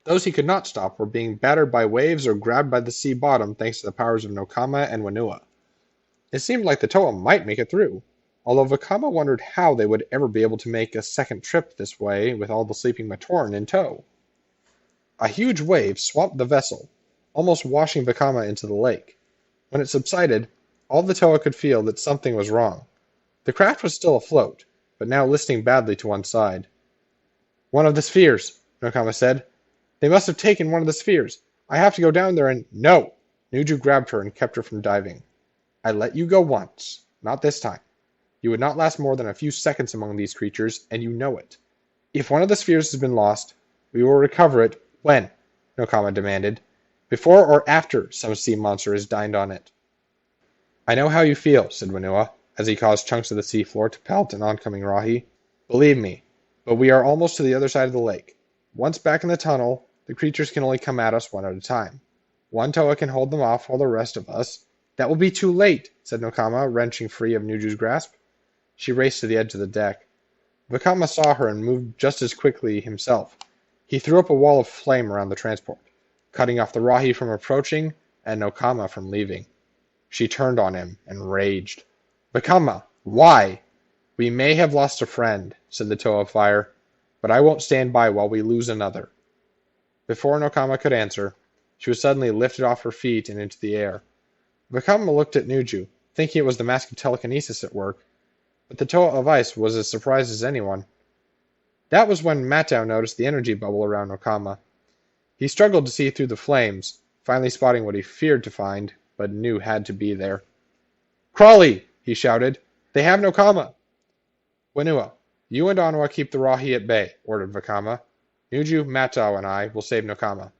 Those he could not stop were being battered by waves or grabbed by the sea bottom thanks to the powers of Nokama and Whenua. It seemed like the Toa might make it through, although Vakama wondered how they would ever be able to make a second trip this way with all the sleeping Matoran in tow. A huge wave swamped the vessel, almost washing Vakama into the lake. When it subsided, all the Toa could feel that something was wrong. The craft was still afloat, but now listing badly to one side. "One of the spheres," Nokama said. "They must have taken one of the spheres. I have to go down there and—" "No!" Nuju grabbed her and kept her from diving. "I let you go once. Not this time. You would not last more than a few seconds among these creatures, and you know it. If one of the spheres has been lost, we will recover it when?" Nokama demanded. "Before or after some sea monster has dined on it?" "I know how you feel," said Whenua, as he caused chunks of the seafloor to pelt an oncoming Rahi. "Believe me, but we are almost to the other side of the lake. Once back in the tunnel, the creatures can only come at us one at a time. One Toa can hold them off while the rest of us—" "That will be too late," said Nokama, wrenching free of Nuju's grasp. She raced to the edge of the deck. Vakama saw her and moved just as quickly himself. He threw up a wall of flame around the transport, cutting off the Rahi from approaching and Nokama from leaving. She turned on him and raged. "Vakama, why?" "We may have lost a friend," said the Toa of Fire, "but I won't stand by while we lose another." Before Nokama could answer, she was suddenly lifted off her feet and into the air. Vakama looked at Nuju, thinking it was the mask of telekinesis at work, but the Toa of Ice was as surprised as anyone. That was when Matau noticed the energy bubble around Nokama. He struggled to see through the flames, finally spotting what he feared to find, but knew had to be there. "Crawley!" he shouted. "They have Nokama!" "Whenua, you and Onwa keep the Rahi at bay," ordered Vakama. "Nuju, Matau, and I will save Nokama."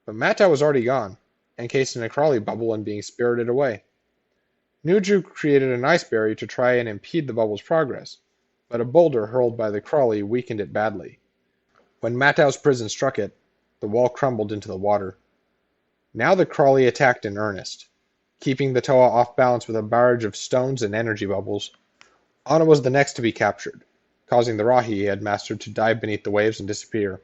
But Matau was already gone, encased in a Crawley bubble and being spirited away. Nuju created an ice barrier to try and impede the bubble's progress, but a boulder hurled by the Crawley weakened it badly. When Matau's prison struck it, the wall crumbled into the water. Now the Crawley attacked in earnest, keeping the Toa off balance with a barrage of stones and energy bubbles. Anna was the next to be captured, causing the Rahi he had mastered to dive beneath the waves and disappear.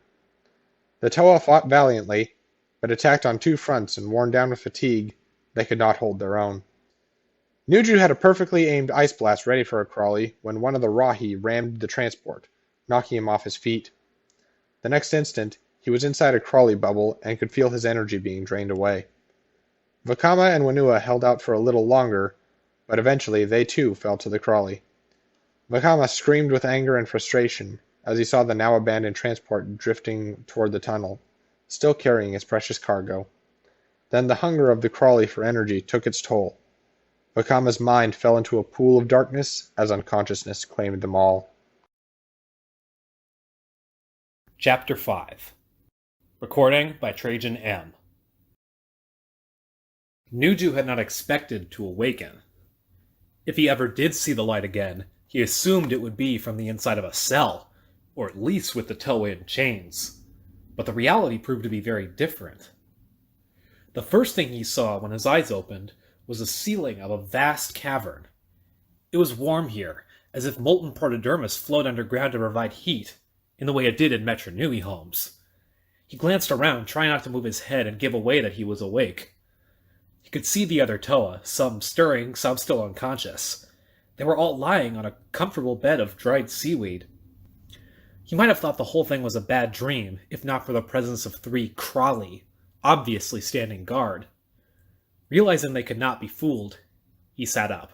The Toa fought valiantly, but attacked on 2 fronts and worn down with fatigue, they could not hold their own. Nuju had a perfectly aimed ice blast ready for a Crawley when one of the Rahi rammed the transport, knocking him off his feet. The next instant, he was inside a Crawley bubble and could feel his energy being drained away. Vakama and Whenua held out for a little longer, but eventually they too fell to the Crawley. Vakama screamed with anger and frustration as he saw the now abandoned transport drifting toward the tunnel, still carrying his precious cargo. Then the hunger of the Crawley for energy took its toll. Vakama's mind fell into a pool of darkness as unconsciousness claimed them all. Chapter 5. Recording by Trajan Ehm. Nuju had not expected to awaken. If he ever did see the light again, he assumed it would be from the inside of a cell, or at least with the Toa in chains. But the reality proved to be very different. The first thing he saw when his eyes opened was the ceiling of a vast cavern. It was warm here, as if molten protodermis flowed underground to provide heat, in the way it did in Metru Nui homes. He glanced around, trying not to move his head and give away that he was awake. He could see the other Toa, some stirring, some still unconscious. They were all lying on a comfortable bed of dried seaweed. He might have thought the whole thing was a bad dream, if not for the presence of 3 crawly, obviously standing guard. Realizing they could not be fooled, he sat up.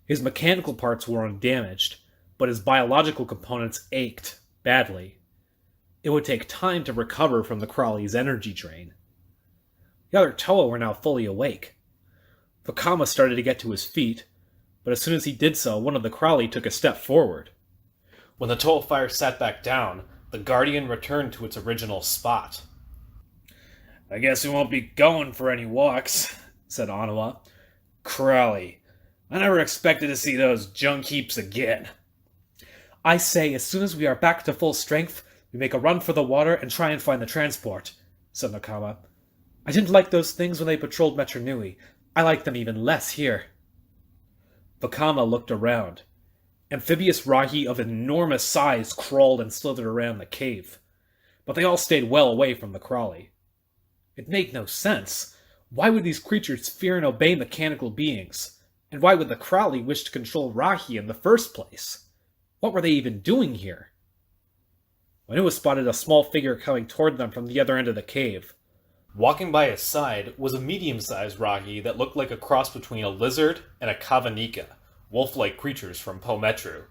His mechanical parts were undamaged, but his biological components ached badly. It would take time to recover from the crawly's energy drain. The other Toa were now fully awake. Vakama started to get to his feet, but as soon as he did so, one of the crawly took a step forward. When the Toa fire sat back down, the Guardian returned to its original spot. "I guess we won't be going for any walks," said Anawa. "Crawly. I never expected to see those junk heaps again." "I say, as soon as we are back to full strength, we make a run for the water and try and find the transport," said Nakama. "I didn't like those things when they patrolled Metru Nui. I like them even less here." Vakama looked around. Amphibious rahi of enormous size crawled and slithered around the cave, but they all stayed well away from the crawly. It made no sense. Why would these creatures fear and obey mechanical beings? And why would the crawly wish to control rahi in the first place? What were they even doing here? Whinua spotted a small figure coming toward them from the other end of the cave. Walking by his side was a medium-sized rahi that looked like a cross between a lizard and a kavanika, wolf-like creatures from Toa Metru.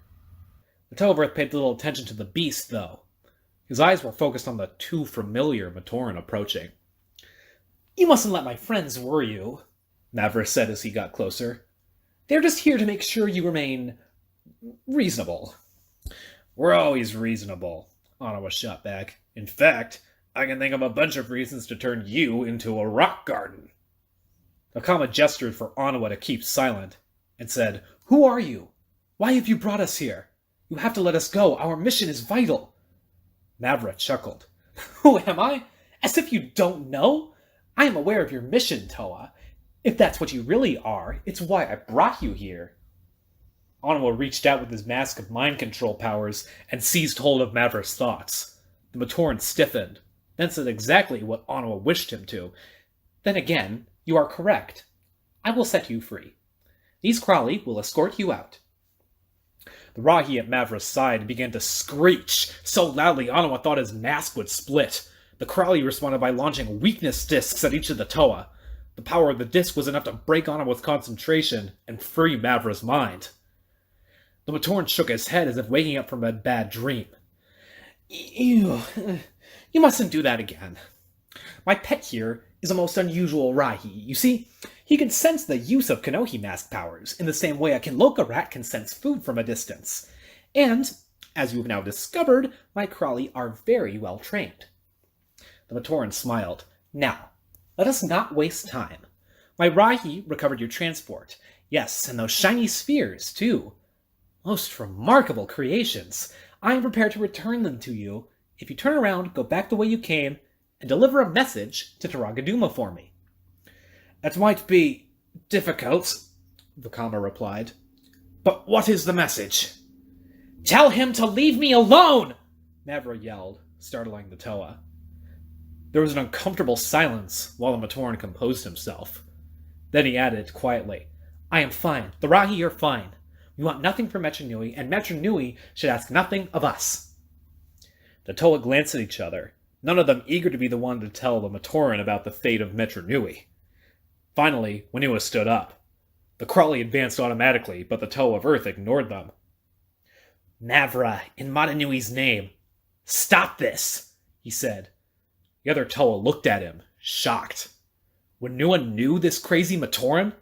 The Toa paid little attention to the beast, though. His eyes were focused on the too familiar Matoran approaching. "You mustn't let my friends worry you," Mavra said as he got closer. "They're just here to make sure you remain reasonable." "We're always reasonable," Anawa shot back. "In fact, I can think of a bunch of reasons to turn you into a rock garden." Nakama gestured for Anawa to keep silent, and said, "Who are you? Why have you brought us here? You have to let us go. Our mission is vital." Mavra chuckled. "Who am I? As if you don't know? I am aware of your mission, Toa. If that's what you really are, it's why I brought you here." Anawa reached out with his mask of mind control powers and seized hold of Mavra's thoughts. The Matoran stiffened, then said exactly what Anawa wished him to. "Then again, you are correct. I will set you free. These crawly will escort you out." The rahi at Mavra's side began to screech so loudly Anawa thought his mask would split. The crawly responded by launching weakness discs at each of the Toa. The power of the disc was enough to break Anawa's concentration and free Mavra's mind. The Matoran shook his head as if waking up from a bad dream. "You mustn't do that again. My pet here is a most unusual rahi. You see, he can sense the use of Kanohi mask powers in the same way a Kinloka rat can sense food from a distance. And, as you have now discovered, my crawly are very well trained." The Matoran smiled. "Now, let us not waste time. My rahi recovered your transport. Yes, and those shiny spheres, too. Most remarkable creations. I am prepared to return them to you if you turn around, go back the way you came, and deliver a message to Taragaduma for me." "That might be difficult," Vakama replied. "But what is the message?" "Tell him to leave me alone!" Mavra yelled, startling the Toa. There was an uncomfortable silence while the Matoran composed himself. Then he added quietly, "I am fine. The rahi are fine. We want nothing from Metru Nui, and Metru Nui should ask nothing of us." The Toa glanced at each other, none of them eager to be the one to tell the Matoran about the fate of Metru Nui. Finally, Whinua stood up. The crawly advanced automatically, but the Toa of Earth ignored them. "Mavra, in Matanui's name, stop this," he said. The other Toa looked at him, shocked. Whinua knew this crazy Matoran?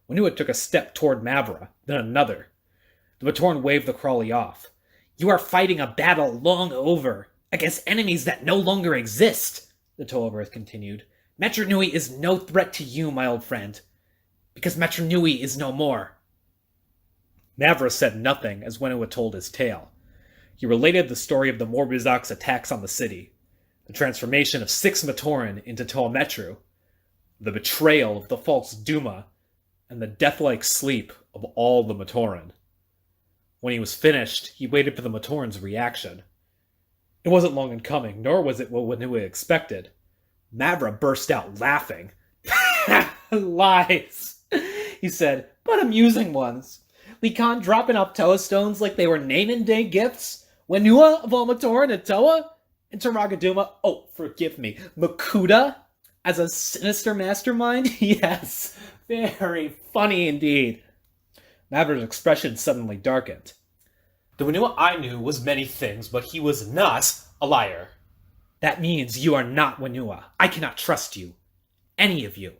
Whinua took a step toward Mavra, then another. The Matoran waved the crawly off. "You are fighting a battle long over, against enemies that no longer exist," the Toa of Earth continued. "Metru Nui is no threat to you, my old friend, because Metru Nui is no more." Mavra said nothing as Whinua told his tale. He related the story of the Morbizak's attacks on the city, the transformation of 6 Matoran into Toa Metru, the betrayal of the false Duma, and the death-like sleep of all the Matoran. When he was finished, he waited for the Matoran's reaction. It wasn't long in coming, nor was it what Whinua expected. Mavra burst out laughing. "Lies," he said, "but amusing ones. We can't dropping off Toa stones like they were name-and-day gifts. Whenua of all Matoran and Toa? Interrogaduma, oh, forgive me, Makuta? As a sinister mastermind? Yes, very funny indeed. Mavra's expression suddenly darkened. The Whenua I knew was many things, but he was not a liar. That means you are not Whenua. I cannot trust you. Any of you.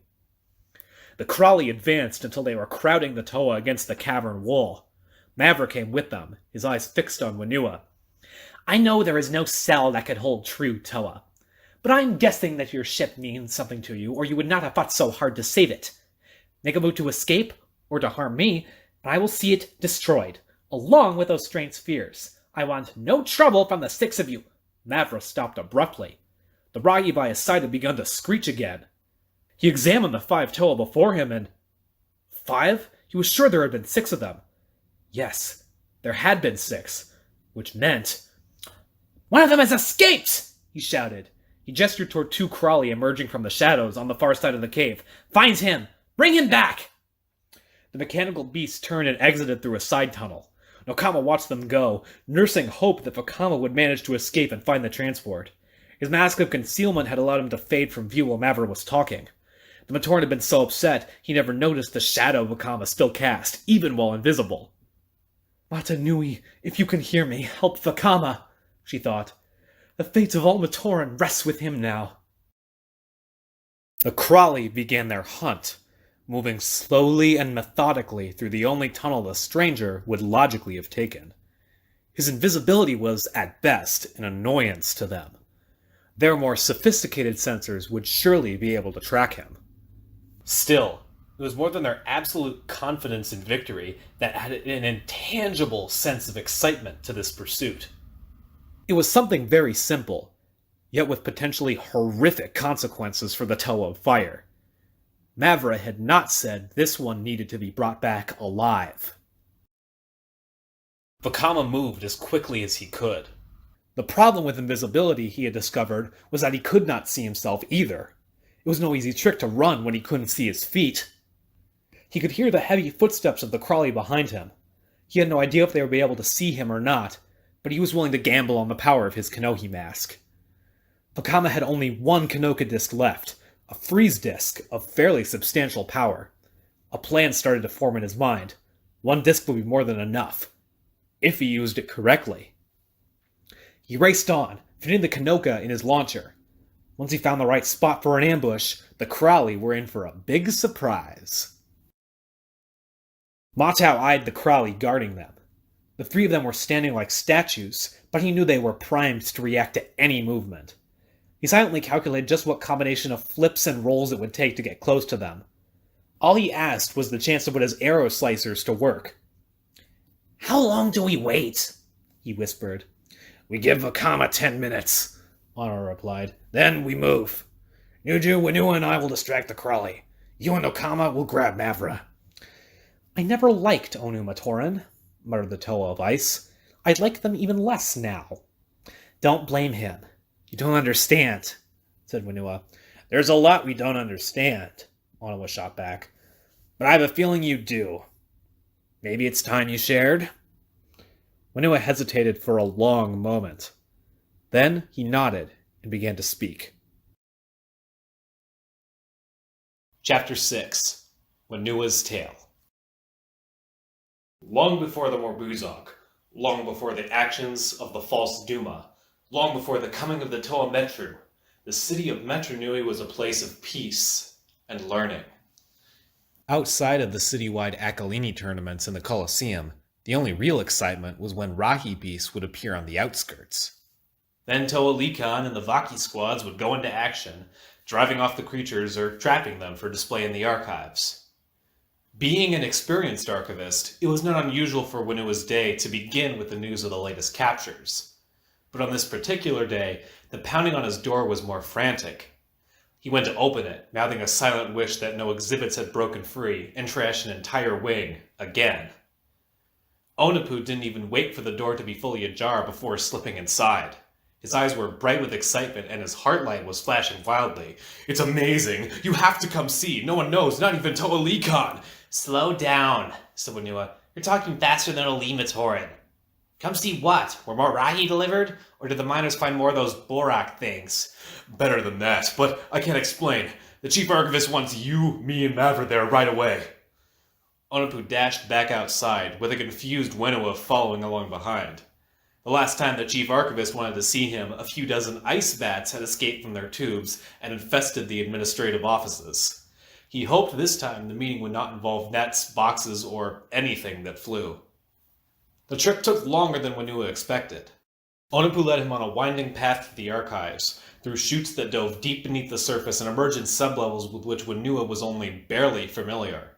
The Crawley advanced until they were crowding the Toa against the cavern wall. Mavra came with them, his eyes fixed on Whenua. I know there is no cell that could hold true Toa, but I'm guessing that your ship means something to you, or you would not have fought so hard to save it. Make a move to escape, or to harm me, and I will see it destroyed, along with those strange spheres. I want no trouble from the 6 of you. Mavra stopped abruptly. The Ragi by his side had begun to screech again. He examined the 5 Toa before him, and 5? He was sure there had been 6 of them. Yes, there had been 6, which meant... One of them has escaped! He shouted. He gestured toward 2 Crawley emerging from the shadows on the far side of the cave. Find him! Bring him back! The mechanical beast turned and exited through a side tunnel. Nokama watched them go, nursing hope that Vakama would manage to escape and find the transport. His mask of concealment had allowed him to fade from view while Mavra was talking. The Matoran had been so upset he never noticed the shadow Vakama still cast, even while invisible. Mata Nui, if you can hear me, help Vakama, she thought. The fate of all Matoran rests with him now. The Crawley began their hunt, moving slowly and methodically through the only tunnel the stranger would logically have taken. His invisibility was, at best, an annoyance to them. Their more sophisticated sensors would surely be able to track him. Still, it was more than their absolute confidence in victory that added an intangible sense of excitement to this pursuit. It was something very simple, yet with potentially horrific consequences for the Toa of Fire. Mavra had not said this one needed to be brought back alive. Vakama moved as quickly as he could. The problem with invisibility, he had discovered, was that he could not see himself either. It was no easy trick to run when he couldn't see his feet. He could hear the heavy footsteps of the Crawley behind him. He had no idea if they would be able to see him or not, but he was willing to gamble on the power of his Kanohi mask. Vakama had only one Kanoka disc left, a freeze disc of fairly substantial power. A plan started to form in his mind. One disc would be more than enough, if he used it correctly. He raced on, fitting the Kanoka in his launcher. Once he found the right spot for an ambush, the Crawley were in for a big surprise. Matau eyed the Crawley guarding them. The 3 of them were standing like statues, but he knew they were primed to react to any movement. He silently calculated just what combination of flips and rolls it would take to get close to them. All he asked was the chance to put his arrow slicers to work. "How long do we wait?" he whispered. "We give Vakama 10 minutes, Honor replied. "Then we move. Nuju, Whenua, and I will distract the Crawley. You and Nokama will grab Mavra." "I never liked Onu Matoran," muttered the Toa of Ice. "I like them even less now." "Don't blame him. You don't understand," said Whenua. "There's a lot we don't understand," Onawa shot back. "But I have a feeling you do. Maybe it's time you shared?" Whenua hesitated for a long moment. Then he nodded and began to speak. Chapter 6. Whenua's Tale. Long before the Morbuzok, long before the actions of the false Duma, long before the coming of the Toa Metru, the city of Metru Nui was a place of peace and learning. Outside of the citywide Akalini tournaments in the Colosseum, the only real excitement was when Rahi beasts would appear on the outskirts. Then Toa Likan and the Vaki squads would go into action, driving off the creatures or trapping them for display in the archives. Being an experienced archivist, it was not unusual for Whenua's day to begin with the news of the latest captures. But on this particular day, the pounding on his door was more frantic. He went to open it, mouthing a silent wish that no exhibits had broken free and trashed an entire wing, again. Onapu didn't even wait for the door to be fully ajar before slipping inside. His eyes were bright with excitement and his heart light was flashing wildly. "It's amazing! You have to come see! No one knows, not even Toa Likan!" "Slow down," said Whenua. "You're talking faster than a Lee Matoran." Come see what? Were more Rahi delivered? Or did the miners find more of those Borak things? Better than that, but I can't explain. The Chief Archivist wants you, me, and Mavra there right away. Onopu dashed back outside, with a confused Wenua following along behind. The last time the Chief Archivist wanted to see him, a few dozen ice bats had escaped from their tubes and infested the administrative offices. He hoped this time the meeting would not involve nets, boxes, or anything that flew. The trip took longer than Wenua expected. Onopu led him on a winding path to the archives, through chutes that dove deep beneath the surface and emerged in sublevels with which Wenua was only barely familiar.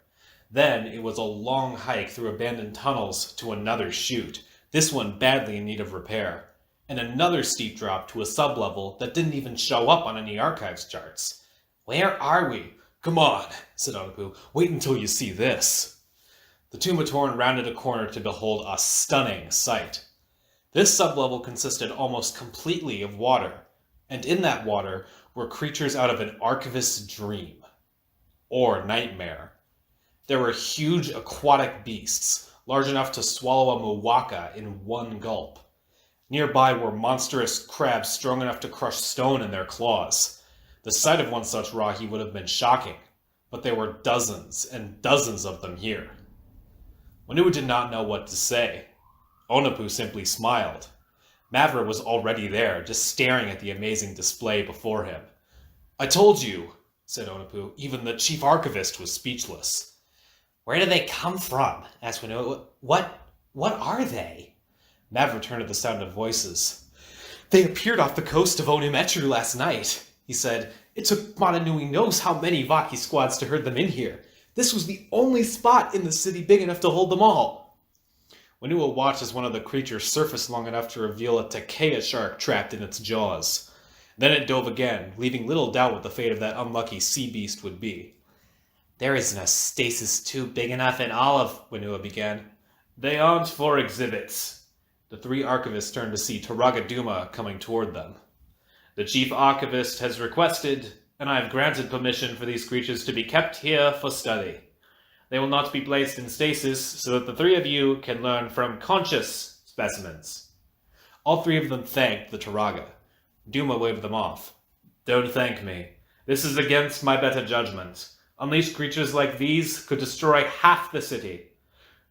Then it was a long hike through abandoned tunnels to another chute, this one badly in need of repair, and another steep drop to a sublevel that didn't even show up on any archives charts. Where are we? Come on, said Onopu. Wait until you see this. The two Matoran rounded a corner to behold a stunning sight. This sublevel consisted almost completely of water, and in that water were creatures out of an archivist's dream. Or nightmare. There were huge aquatic beasts, large enough to swallow a muwaka in one gulp. Nearby were monstrous crabs strong enough to crush stone in their claws. The sight of one such Rahi would have been shocking, but there were dozens and dozens of them here. Wenua did not know what to say. Onopu simply smiled. Mavra was already there, just staring at the amazing display before him. I told you, said Onopu. Even the Chief Archivist was speechless. Where did they come from? Asked Wenua. What are they? Mavra turned at the sound of voices. They appeared off the coast of Metru last night, he said. It took Metru Nui knows how many Vaki squads to herd them in here. This was the only spot in the city big enough to hold them all. Wenua watched as one of the creatures surfaced long enough to reveal a Takea shark trapped in its jaws. Then it dove again, leaving little doubt what the fate of that unlucky sea beast would be. There isn't a stasis tube big enough in all of... Wenua began. They aren't for exhibits. The three archivists turned to see Turaga Duma coming toward them. The Chief Archivist has requested, and I have granted permission for these creatures to be kept here for study. They will not be placed in stasis so that the three of you can learn from conscious specimens. All three of them thanked the Turaga. Duma waved them off. Don't thank me. This is against my better judgment. Unleashed creatures like these could destroy half the city.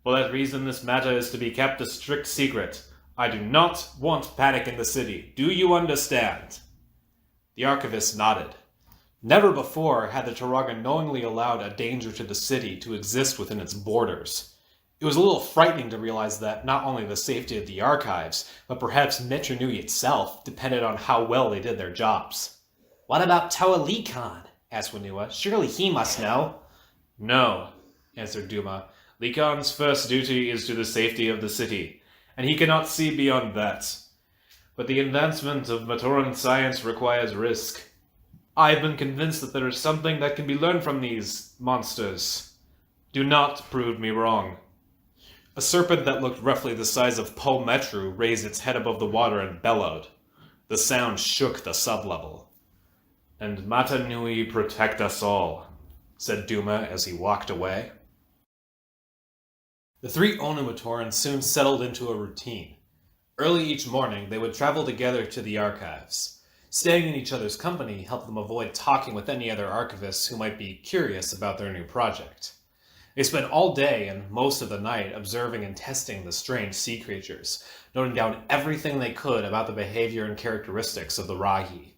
For that reason, this matter is to be kept a strict secret. I do not want panic in the city. Do you understand? The archivist nodded. Never before had the Turaga knowingly allowed a danger to the city to exist within its borders. It was a little frightening to realize that not only the safety of the archives, but perhaps Metru Nui itself depended on how well they did their jobs. What about Toa Likan? Asked Wenua. Surely he must know. No, answered Duma. Likan's first duty is to the safety of the city, and he cannot see beyond that. But the advancement of Matoran science requires risk. I have been convinced that there is something that can be learned from these monsters. Do not prove me wrong. A serpent that looked roughly the size of Toa Metru raised its head above the water and bellowed. The sound shook the sublevel. And Metru Nui protect us all, said Duma as he walked away. The three Onumatorans soon settled into a routine. Early each morning, they would travel together to the archives. Staying in each other's company helped them avoid talking with any other archivists who might be curious about their new project. They spent all day and most of the night observing and testing the strange sea creatures, noting down everything they could about the behavior and characteristics of the Rahi.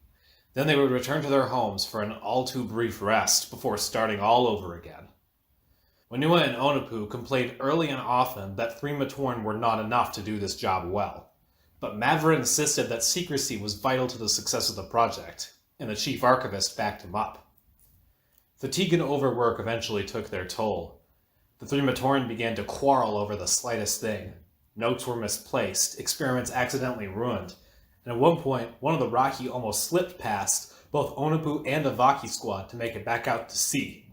Then they would return to their homes for an all-too-brief rest before starting all over again. Wenua and Onopu complained early and often that three Matoran were not enough to do this job well. But Mavra insisted that secrecy was vital to the success of the project, and the chief archivist backed him up. Fatigue and overwork eventually took their toll. The three Matoran began to quarrel over the slightest thing. Notes were misplaced, experiments accidentally ruined, and at one point, one of the Rahi almost slipped past both Onopu and the Vaki squad to make it back out to sea.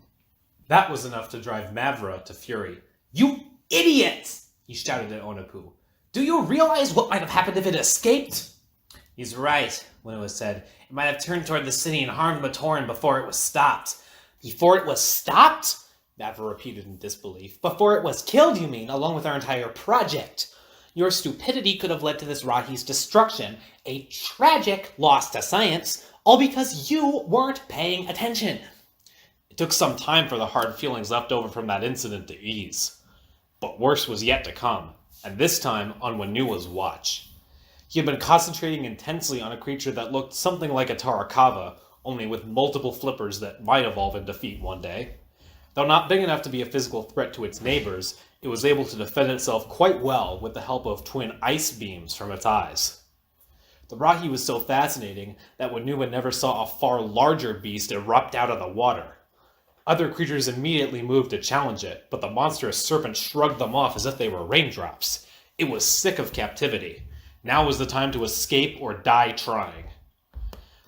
That was enough to drive Mavra to fury. You idiot! He shouted at Onopu. Do you realize what might have happened if it escaped? He's right, Wenua said. It might have turned toward the city and harmed Matoran before it was stopped. Before it was stopped? Mavra repeated in disbelief. Before it was killed, you mean, along with our entire project. Your stupidity could have led to this Rahi's destruction, a tragic loss to science, all because you weren't paying attention. It took some time for the hard feelings left over from that incident to ease. But worse was yet to come, and this time on Whinua's watch. He had been concentrating intensely on a creature that looked something like a Tarakava, only with multiple flippers that might evolve into feet one day. Though not big enough to be a physical threat to its neighbors, it was able to defend itself quite well with the help of twin ice beams from its eyes. The Rahi was so fascinating that Whinua never saw a far larger beast erupt out of the water. Other creatures immediately moved to challenge it, but the monstrous serpent shrugged them off as if they were raindrops. It was sick of captivity. Now was the time to escape or die trying.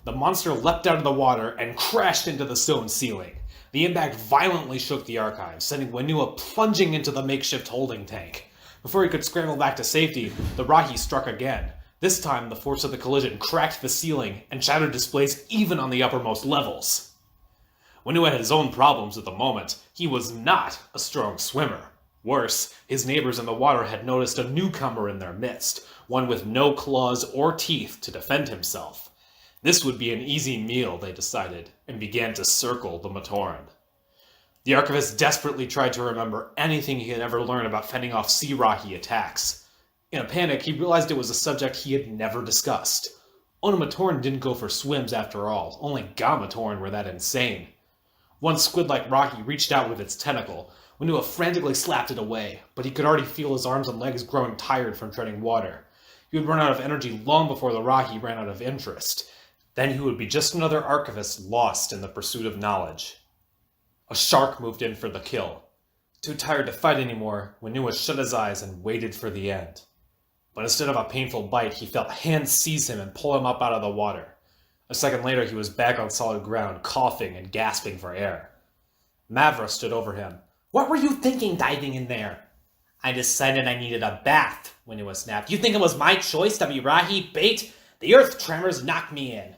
The monster leapt out of the water and crashed into the stone ceiling. The impact violently shook the archive, sending Whinua plunging into the makeshift holding tank. Before he could scramble back to safety, the Rahi struck again. This time, the force of the collision cracked the ceiling and shattered displays even on the uppermost levels. Whinua had his own problems at the moment. He was not a strong swimmer. Worse, his neighbors in the water had noticed a newcomer in their midst, one with no claws or teeth to defend himself. This would be an easy meal, they decided, and began to circle the Matoran. The archivist desperately tried to remember anything he had ever learned about fending off sea Rahi attacks. In a panic, he realized it was a subject he had never discussed. Matoran didn't go for swims after all. Only Matoran were that insane. One squid-like Rahi reached out with its tentacle. Whinua frantically slapped it away, but he could already feel his arms and legs growing tired from treading water. He would run out of energy long before the Rahi ran out of interest. Then he would be just another archivist lost in the pursuit of knowledge. A shark moved in for the kill. Too tired to fight anymore, Whinua shut his eyes and waited for the end. But instead of a painful bite, he felt hands seize him and pull him up out of the water. A second later, he was back on solid ground, coughing and gasping for air. Mavra stood over him. What were you thinking diving in there? I decided I needed a bath, Whinua snapped. You think it was my choice to be Rahi bait? The earth tremors knocked me in.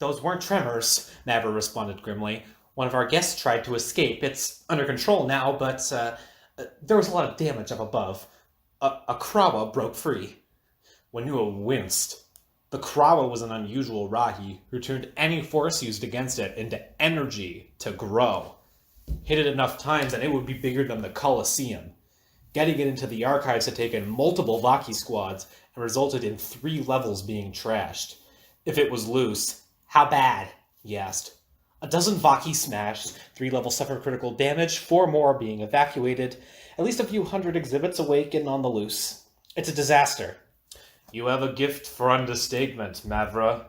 Those weren't tremors, Mavra responded grimly. One of our guests tried to escape. It's under control now, but there was a lot of damage up above. A Krawa broke free. Whinua winced. The Krawa was an unusual Rahi who turned any force used against it into energy to grow. Hit it enough times and it would be bigger than the Colosseum. Getting it into the archives had taken multiple Vaki squads and resulted in 3 levels being trashed. If it was loose, how bad? He asked. 12 Vaki smashed, 3 levels suffered critical damage, 4 more being evacuated, at least a few hundred exhibits awake and on the loose. It's a disaster. You have a gift for understatement, Mavra.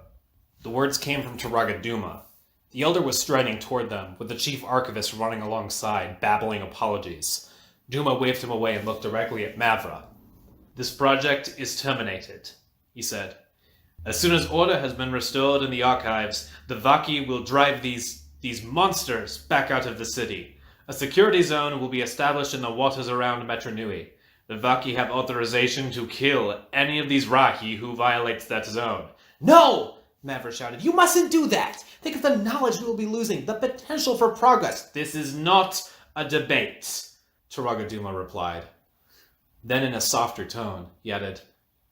The words came from Taragaduma. The elder was striding toward them, with the chief archivist running alongside, babbling apologies. Duma waved him away and looked directly at Mavra. This project is terminated, he said. As soon as order has been restored in the archives, the Vaki will drive these monsters back out of the city. A security zone will be established in the waters around Metru Nui. The Vaki have authorization to kill any of these Rahi who violates that zone. No! Mavra shouted. You mustn't do that! Think of the knowledge we will be losing, the potential for progress. This is not a debate, Taragaduma replied. Then in a softer tone, he added,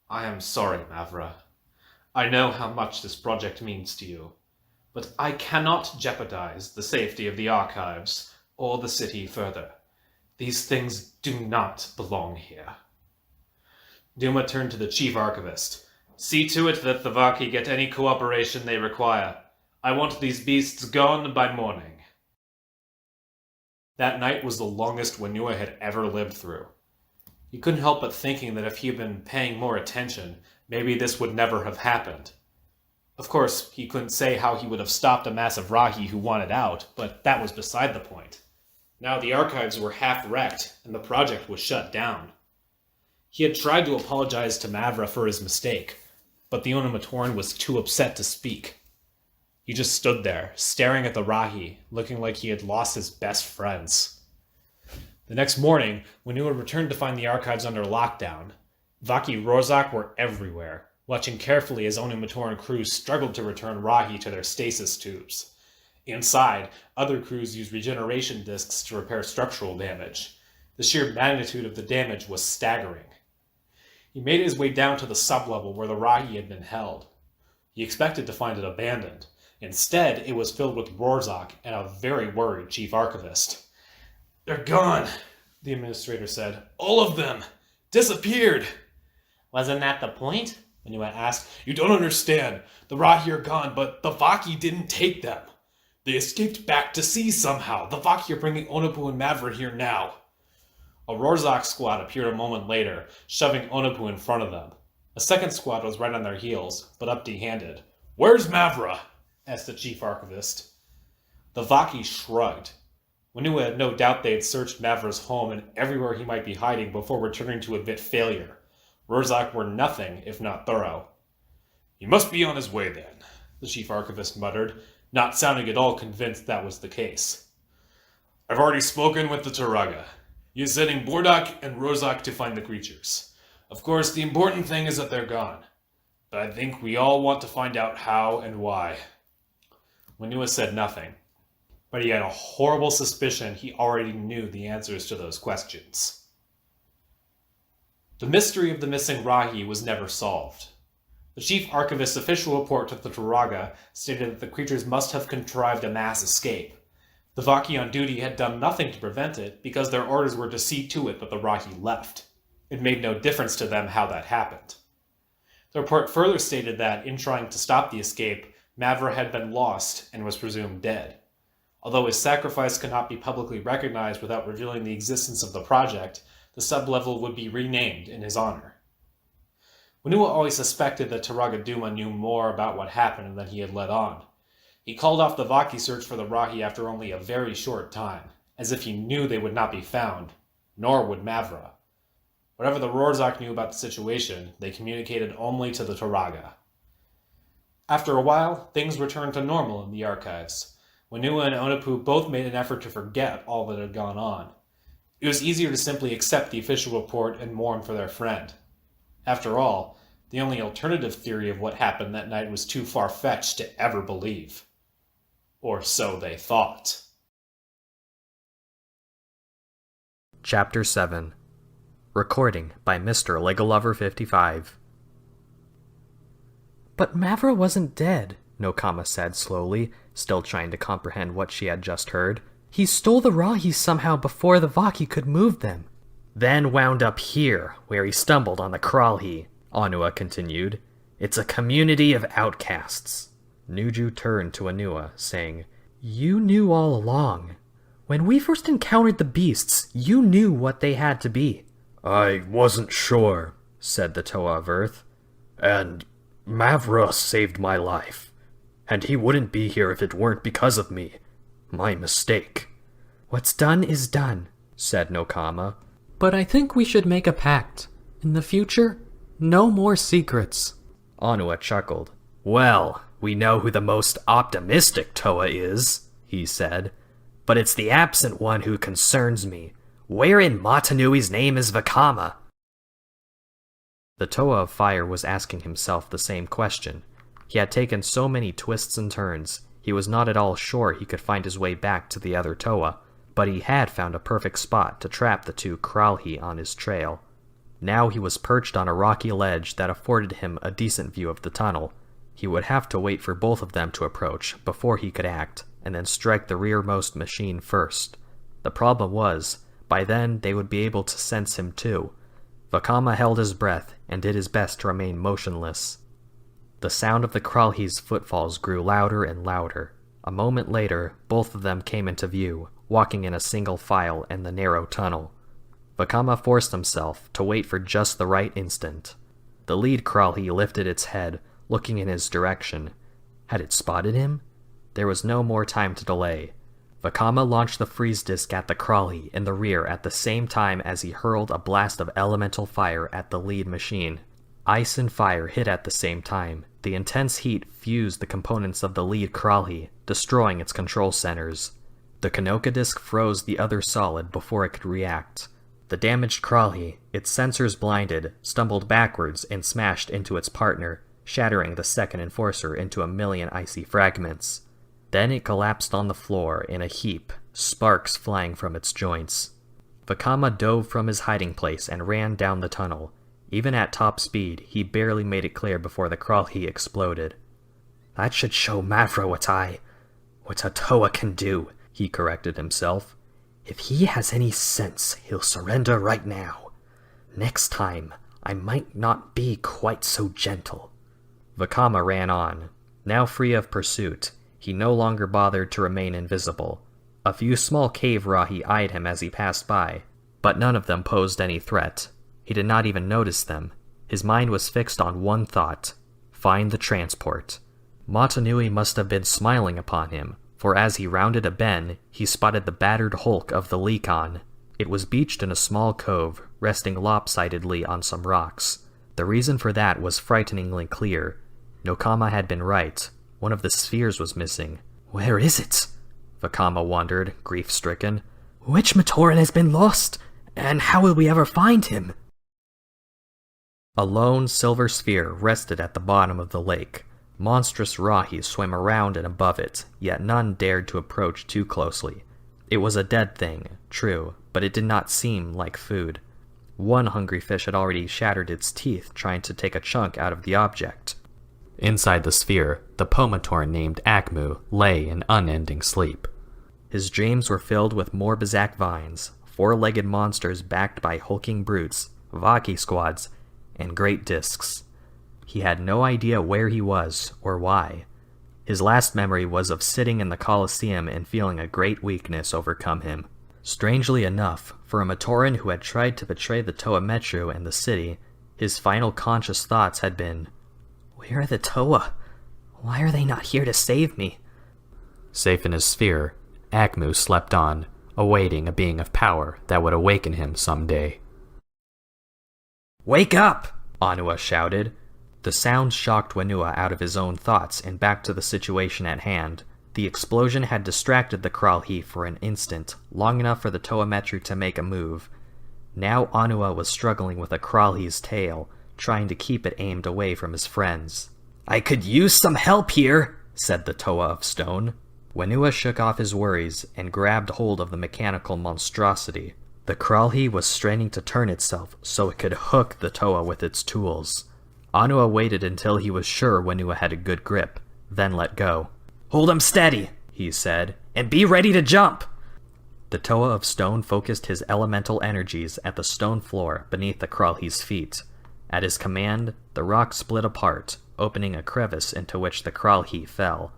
I am sorry, Mavra. I know how much this project means to you, but I cannot jeopardize the safety of the archives or the city further. These things do not belong here. Duma turned to the chief archivist. See to it that the Vaki get any cooperation they require. I want these beasts gone by morning. That night was the longest Whinua had ever lived through. He couldn't help but thinking that if he had been paying more attention, maybe this would never have happened. Of course, he couldn't say how he would have stopped a massive Rahi who wanted out, but that was beside the point. Now the archives were half wrecked, and the project was shut down. He had tried to apologize to Mavra for his mistake, but the Matoran was too upset to speak. He just stood there, staring at the Rahi, looking like he had lost his best friends. The next morning, Whinua returned to find the archives under lockdown. Vaki Rorzak were everywhere, watching carefully as Matoran crews struggled to return Rahi to their stasis tubes. Inside, other crews used regeneration discs to repair structural damage. The sheer magnitude of the damage was staggering. He made his way down to the sublevel where the Rahi had been held. He expected to find it abandoned. Instead, it was filled with Rorzak and a very worried Chief Archivist. "They're gone," the administrator said. "All of them. Disappeared." "Wasn't that the point?" Manua asked. "You don't understand. The Rahi are gone, but the Vaki didn't take them. They escaped back to sea somehow. The Vaki are bringing Onopu and Mavra here now." A Rorzak squad appeared a moment later, shoving Onopu in front of them. A second squad was right on their heels, but empty-handed. "Where's Mavra?" asked the Chief Archivist. The Vaki shrugged. Manua had no doubt they had searched Mavra's home and everywhere he might be hiding before returning to admit failure. Rorzak were nothing if not thorough. "He must be on his way then," the Chief Archivist muttered, not sounding at all convinced that was the case. "I've already spoken with the Turaga. He is sending Bordak and Rorzak to find the creatures. Of course, the important thing is that they're gone. But I think we all want to find out how and why." Manua said nothing, but he had a horrible suspicion he already knew the answers to those questions. The mystery of the missing Rahi was never solved. The Chief Archivist's official report to the Turaga stated that the creatures must have contrived a mass escape. The Vaki on duty had done nothing to prevent it because their orders were to see to it that the Rahi left. It made no difference to them how that happened. The report further stated that, in trying to stop the escape, Mavra had been lost and was presumed dead. Although his sacrifice could not be publicly recognized without revealing the existence of the project, the sublevel would be renamed in his honor. Manua always suspected that Turaga Duma knew more about what happened than he had let on. He called off the Vaki search for the Rahi after only a very short time, as if he knew they would not be found, nor would Mavra. Whatever the Rorzak knew about the situation, they communicated only to the Turaga. After a while, things returned to normal in the archives. Manua and Onopu both made an effort to forget all that had gone on. It was easier to simply accept the official report and mourn for their friend. After all, the only alternative theory of what happened that night was too far-fetched to ever believe. Or so they thought. Chapter 7. Recording by Mr. Legolover55. But Mavra wasn't dead, Nokama said slowly, still trying to comprehend what she had just heard. He stole the Rahi somehow before the Vaki could move them. Then wound up here, where he stumbled on the Kralhi, Anua continued. It's a community of outcasts. Nuju turned to Anua, saying, "You knew all along. When we first encountered the beasts, you knew what they had to be." "I wasn't sure," said the Toa of Earth. "And Mavra saved my life. And he wouldn't be here if it weren't because of me. My mistake." "What's done is done," said Nokama. "But I think we should make a pact. In the future, no more secrets." Anua chuckled. "Well, we know who the most optimistic Toa is," he said. "But it's the absent one who concerns me. Where in Matanui's name is Vakama?" The Toa of Fire was asking himself the same question. He had taken so many twists and turns, he was not at all sure he could find his way back to the other Toa, but he had found a perfect spot to trap the two Kralhi on his trail. Now he was perched on a rocky ledge that afforded him a decent view of the tunnel. He would have to wait for both of them to approach before he could act, and then strike the rearmost machine first. The problem was, by then they would be able to sense him too. Vakama held his breath and did his best to remain motionless. The sound of the Kralhi's footfalls grew louder and louder. A moment later, both of them came into view, walking in a single file in the narrow tunnel. Vakama forced himself to wait for just the right instant. The lead Kralhi lifted its head, looking in his direction. Had it spotted him? There was no more time to delay. Vakama launched the freeze disc at the Kralhi in the rear at the same time as he hurled a blast of elemental fire at the lead machine. Ice and fire hit at the same time. The intense heat fused the components of the lead Kralhi, destroying its control centers. The Kanoka disc froze the other solid before it could react. The damaged Kralhi, its sensors blinded, stumbled backwards and smashed into its partner, shattering the second enforcer into a million icy fragments. Then it collapsed on the floor in a heap, sparks flying from its joints. Vakama dove from his hiding place and ran down the tunnel. Even at top speed, he barely made it clear before the Kralhi exploded. That should show Mavro what a Toa can do, he corrected himself. If he has any sense, he'll surrender right now. Next time, I might not be quite so gentle. Vakama ran on. Now free of pursuit, he no longer bothered to remain invisible. A few small cave Rahi eyed him as he passed by, but none of them posed any threat. He did not even notice them. His mind was fixed on one thought: find the transport. Metru Nui must have been smiling upon him, for as he rounded a bend, he spotted the battered hulk of the Lekon. It was beached in a small cove, resting lopsidedly on some rocks. The reason for that was frighteningly clear. Nokama had been right. One of the spheres was missing. Where is it? Vakama wondered, grief-stricken. Which Matoran has been lost? And how will we ever find him? A lone silver sphere rested at the bottom of the lake. Monstrous Rahi swam around and above it, yet none dared to approach too closely. It was a dead thing, true, but it did not seem like food. One hungry fish had already shattered its teeth trying to take a chunk out of the object. Inside the sphere, the Pomatoran named Akmu lay in unending sleep. His dreams were filled with Morbizak vines, four-legged monsters backed by hulking brutes, Vaki squads, and great discs. He had no idea where he was or why. His last memory was of sitting in the Colosseum and feeling a great weakness overcome him. Strangely enough, for a Matoran who had tried to betray the Toa Metru and the city, his final conscious thoughts had been, Where are the Toa? Why are they not here to save me? Safe in his sphere, Akmu slept on, awaiting a being of power that would awaken him someday. Wake up! Anua shouted. The sound shocked Whenua out of his own thoughts and back to the situation at hand. The explosion had distracted the Kralhi for an instant, long enough for the Toa Metru to make a move. Now Anua was struggling with a Kralhi's tail, trying to keep it aimed away from his friends. I could use some help here, said the Toa of Stone. Whenua shook off his worries and grabbed hold of the mechanical monstrosity. The Kralhi was straining to turn itself so it could hook the Toa with its tools. Anua waited until he was sure Whenua had a good grip, then let go. Hold him steady, he said, and be ready to jump. The Toa of Stone focused his elemental energies at the stone floor beneath the Kralhi's feet. At his command, the rock split apart, opening a crevice into which the Kralhi fell.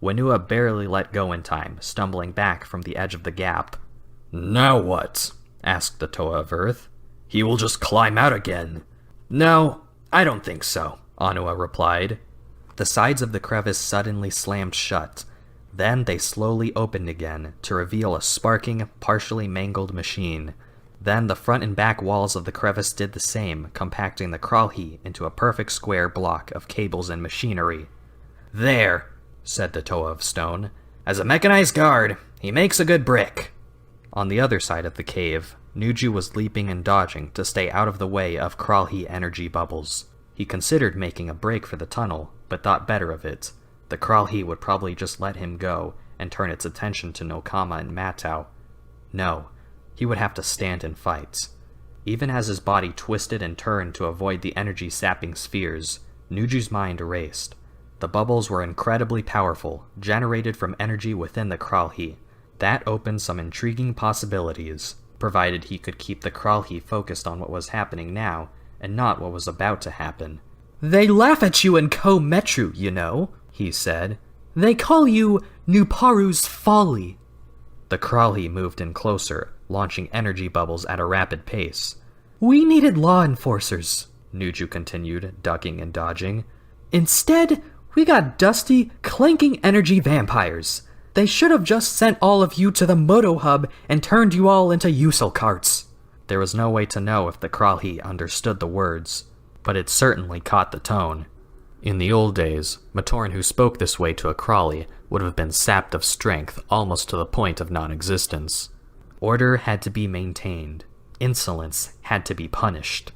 Whenua barely let go in time, stumbling back from the edge of the gap. Now what? Asked the Toa of Earth. He will just climb out again. No, I don't think so, Anua replied. The sides of the crevice suddenly slammed shut. Then they slowly opened again to reveal a sparking, partially mangled machine. Then the front and back walls of the crevice did the same, compacting the Kralhi into a perfect square block of cables and machinery. There, said the Toa of Stone. As a mechanized guard, he makes a good brick. On the other side of the cave, Nuju was leaping and dodging to stay out of the way of Kralhi energy bubbles. He considered making a break for the tunnel, but thought better of it. The Kralhi would probably just let him go and turn its attention to Nokama and Matau. No, he would have to stand and fight. Even as his body twisted and turned to avoid the energy-sapping spheres, Nuju's mind erased. The bubbles were incredibly powerful, generated from energy within the Kralhi. That opened some intriguing possibilities, provided he could keep the Kralhi focused on what was happening now, and not what was about to happen. They laugh at you in Toa Metru, you know, he said. They call you Nuparu's Folly. The Kralhi moved in closer, launching energy bubbles at a rapid pace. We needed law enforcers, Nuju continued, ducking and dodging. Instead, we got dusty, clanking energy vampires. They should have just sent all of you to the Moto Hub and turned you all into Usul carts. There was no way to know if the Kralhi understood the words, but it certainly caught the tone. In the old days, Matoran who spoke this way to a Kralhi would have been sapped of strength almost to the point of non-existence. Order had to be maintained. Insolence had to be punished.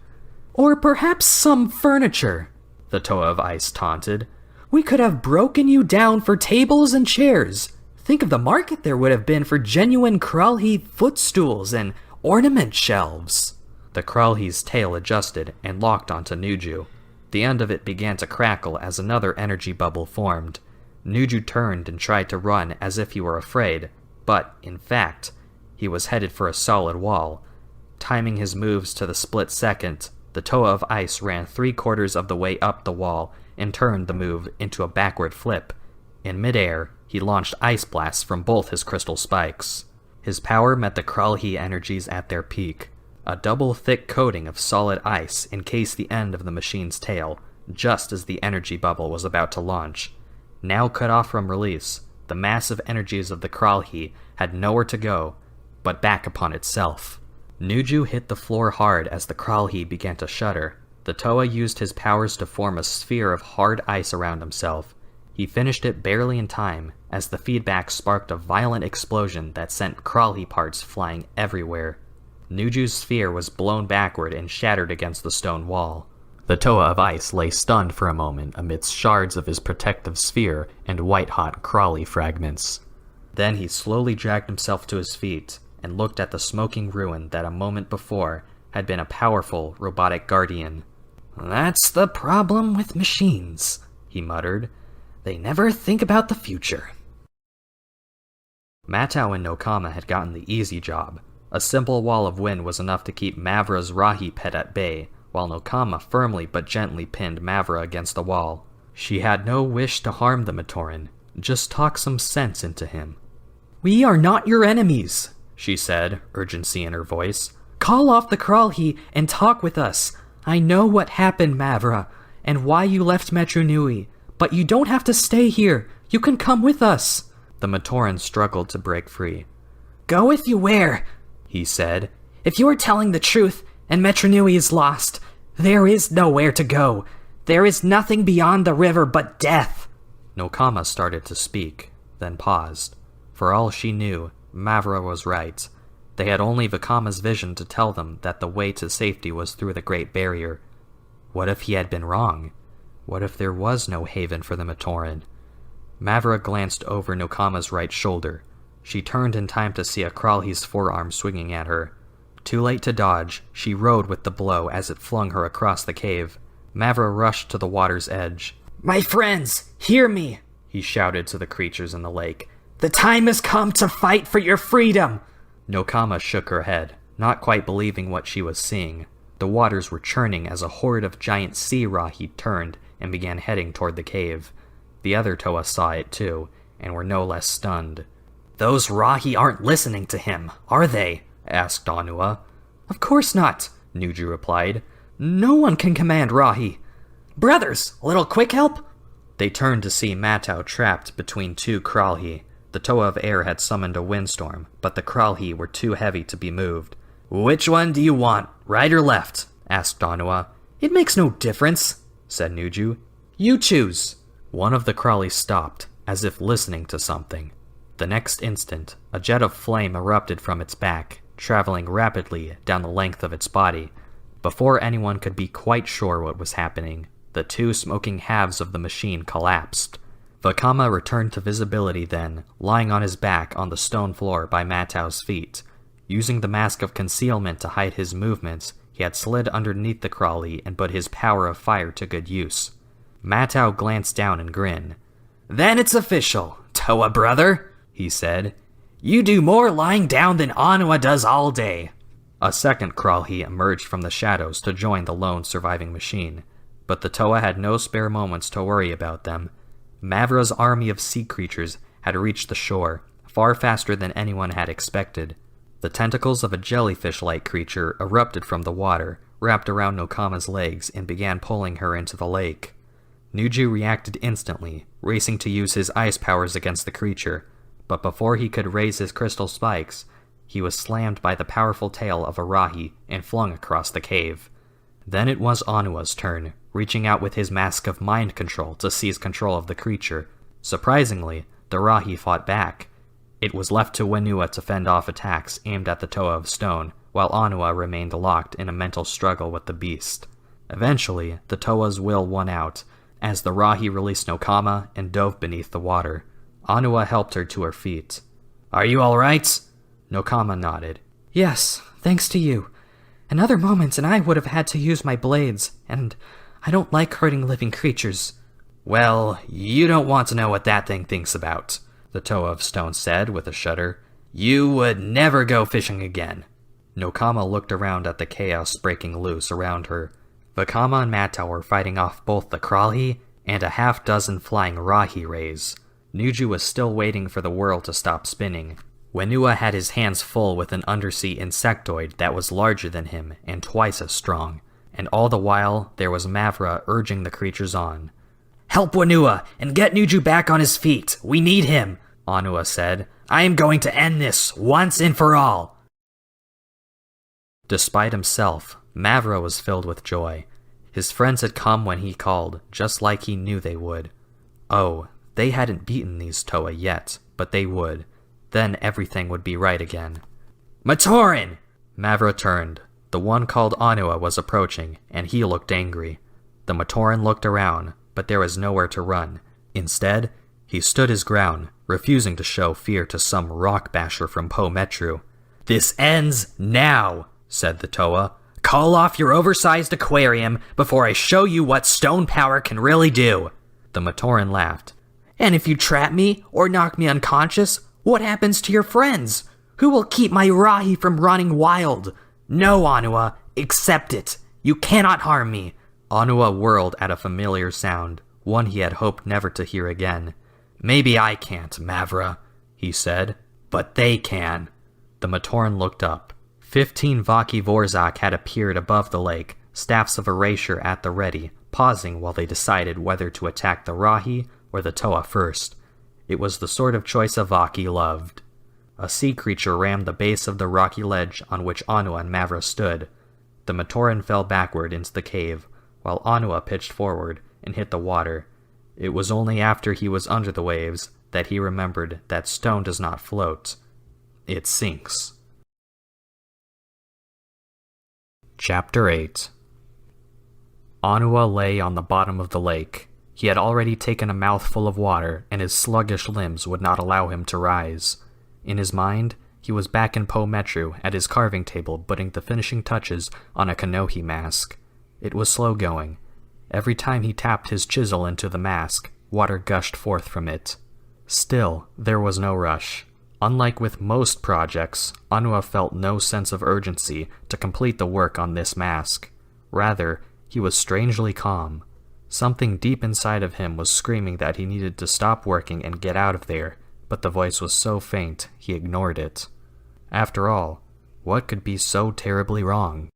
Or perhaps some furniture, the Toa of Ice taunted. We could have broken you down for tables and chairs. Think of the market there would have been for genuine Kralhi footstools and ornament shelves. The Kralhi's tail adjusted and locked onto Nuju. The end of it began to crackle as another energy bubble formed. Nuju turned and tried to run as if he were afraid, but, in fact, he was headed for a solid wall. Timing his moves to the split second, the Toa of Ice ran 3/4 of the way up the wall and turned the move into a backward flip. In midair, he launched ice blasts from both his crystal spikes. His power met the Kralhi energies at their peak. A double thick coating of solid ice encased the end of the machine's tail, just as the energy bubble was about to launch. Now cut off from release, the massive energies of the Kralhi had nowhere to go, but back upon itself. Nuju hit the floor hard as the Kralhi began to shudder. The Toa used his powers to form a sphere of hard ice around himself. He finished it barely in time, as the feedback sparked a violent explosion that sent Kralhi parts flying everywhere. Nuju's sphere was blown backward and shattered against the stone wall. The Toa of Ice lay stunned for a moment amidst shards of his protective sphere and white-hot Kralhi fragments. Then he slowly dragged himself to his feet and looked at the smoking ruin that a moment before had been a powerful robotic guardian. "That's the problem with machines," he muttered. "They never think about the future." Matau and Nokama had gotten the easy job. A simple wall of wind was enough to keep Mavra's Rahi pet at bay, while Nokama firmly but gently pinned Mavra against the wall. She had no wish to harm the Matoran, just talk some sense into him. "We are not your enemies," she said, urgency in her voice. "Call off the Kralhi and talk with us. I know what happened, Mavra, and why you left Metru Nui, but you don't have to stay here. You can come with us." The Matoran struggled to break free. "Go with you where?" he said. "If you are telling the truth and Metru Nui is lost, there is nowhere to go. There is nothing beyond the river but death." Nokama started to speak, then paused. For all she knew, Mavra was right. They had only Vakama's vision to tell them that the way to safety was through the Great Barrier. What if he had been wrong? What if there was no haven for the Matoran? Mavra glanced over Nokama's right shoulder. She turned in time to see a Kralhi's forearm swinging at her. Too late to dodge, she rode with the blow as it flung her across the cave. Mavra rushed to the water's edge. "My friends, hear me!" he shouted to the creatures in the lake. "The time has come to fight for your freedom!" Nokama shook her head, not quite believing what she was seeing. The waters were churning as a horde of giant sea Rahi turned and began heading toward the cave. The other Toa saw it too, and were no less stunned. "Those Rahi aren't listening to him, are they?" asked Anua. "Of course not," Nuju replied. "No one can command Rahi. Brothers, a little quick help?" They turned to see Matau trapped between two Kralhi. The Toa of Air had summoned a windstorm, but the Kralhi were too heavy to be moved. "Which one do you want, right or left?" asked Anua. "It makes no difference," said Nuju. "You choose." One of the Kralhi stopped, as if listening to something. The next instant, a jet of flame erupted from its back, traveling rapidly down the length of its body. Before anyone could be quite sure what was happening, the two smoking halves of the machine collapsed. Vakama returned to visibility then, lying on his back on the stone floor by Matau's feet. Using the mask of concealment to hide his movements, he had slid underneath the Kralhi and put his power of fire to good use. Matau glanced down and grinned. "Then it's official, Toa brother," he said. "You do more lying down than Anua does all day." A second Kralhi emerged from the shadows to join the lone surviving machine, but the Toa had no spare moments to worry about them. Mavra's army of sea creatures had reached the shore, far faster than anyone had expected. The tentacles of a jellyfish-like creature erupted from the water, wrapped around Nokama's legs, and began pulling her into the lake. Nuju reacted instantly, racing to use his ice powers against the creature, but before he could raise his crystal spikes, he was slammed by the powerful tail of a Rahi and flung across the cave. Then it was Anua's turn, reaching out with his mask of mind control to seize control of the creature. Surprisingly, the Rahi fought back. It was left to Whenua to fend off attacks aimed at the Toa of Stone, while Anua remained locked in a mental struggle with the beast. Eventually, the Toa's will won out, as the Rahi released Nokama and dove beneath the water. Anua helped her to her feet. "Are you all right?" Nokama nodded. "Yes, thanks to you. Another moment and I would have had to use my blades, and I don't like hurting living creatures. Well, you don't want to know what that thing thinks about, the Toa of Stone said with a shudder. You would never go fishing again. Nokama looked around at the chaos breaking loose around her. Vakama and Matau were fighting off both the Kralhi and a half-dozen flying Rahi rays. Nuju was still waiting for the world to stop spinning. Whenua had his hands full with an undersea insectoid that was larger than him and twice as strong, and all the while there was Mavra urging the creatures on. "Help Whenua, and get Nuju back on his feet! We need him!" Anua said. "I am going to end this, once and for all!" Despite himself, Mavra was filled with joy. His friends had come when he called, just like he knew they would. Oh, they hadn't beaten these Toa yet, but they would. Then everything would be right again. "Matoran!" Mavra turned. The one called Anua was approaching, and he looked angry. The Matoran looked around, but there was nowhere to run. Instead, he stood his ground, refusing to show fear to some rock basher from Toa Metru. "This ends now," said the Toa. "Call off your oversized aquarium before I show you what stone power can really do." The Matoran laughed. "And if you trap me or knock me unconscious, what happens to your friends? Who will keep my Rahi from running wild? No, Anua, accept it. You cannot harm me." Anua whirled at a familiar sound, one he had hoped never to hear again. "Maybe I can't, Mavra," he said, "but they can." The Matoran looked up. 15 Vaki Vorzak had appeared above the lake, staffs of erasure at the ready, pausing while they decided whether to attack the Rahi or the Toa first. It was the sort of choice a Vaki loved. A sea creature rammed the base of the rocky ledge on which Anua and Mavra stood. The Matoran fell backward into the cave, while Anua pitched forward and hit the water. It was only after he was under the waves that he remembered that stone does not float. It sinks. Chapter 8. Anua lay on the bottom of the lake. He had already taken a mouthful of water, and his sluggish limbs would not allow him to rise. In his mind, he was back in Toa Metru at his carving table putting the finishing touches on a Kanohi mask. It was slow going. Every time he tapped his chisel into the mask, water gushed forth from it. Still, there was no rush. Unlike with most projects, Anua felt no sense of urgency to complete the work on this mask. Rather, he was strangely calm. Something deep inside of him was screaming that he needed to stop working and get out of there, but the voice was so faint he ignored it. After all, what could be so terribly wrong?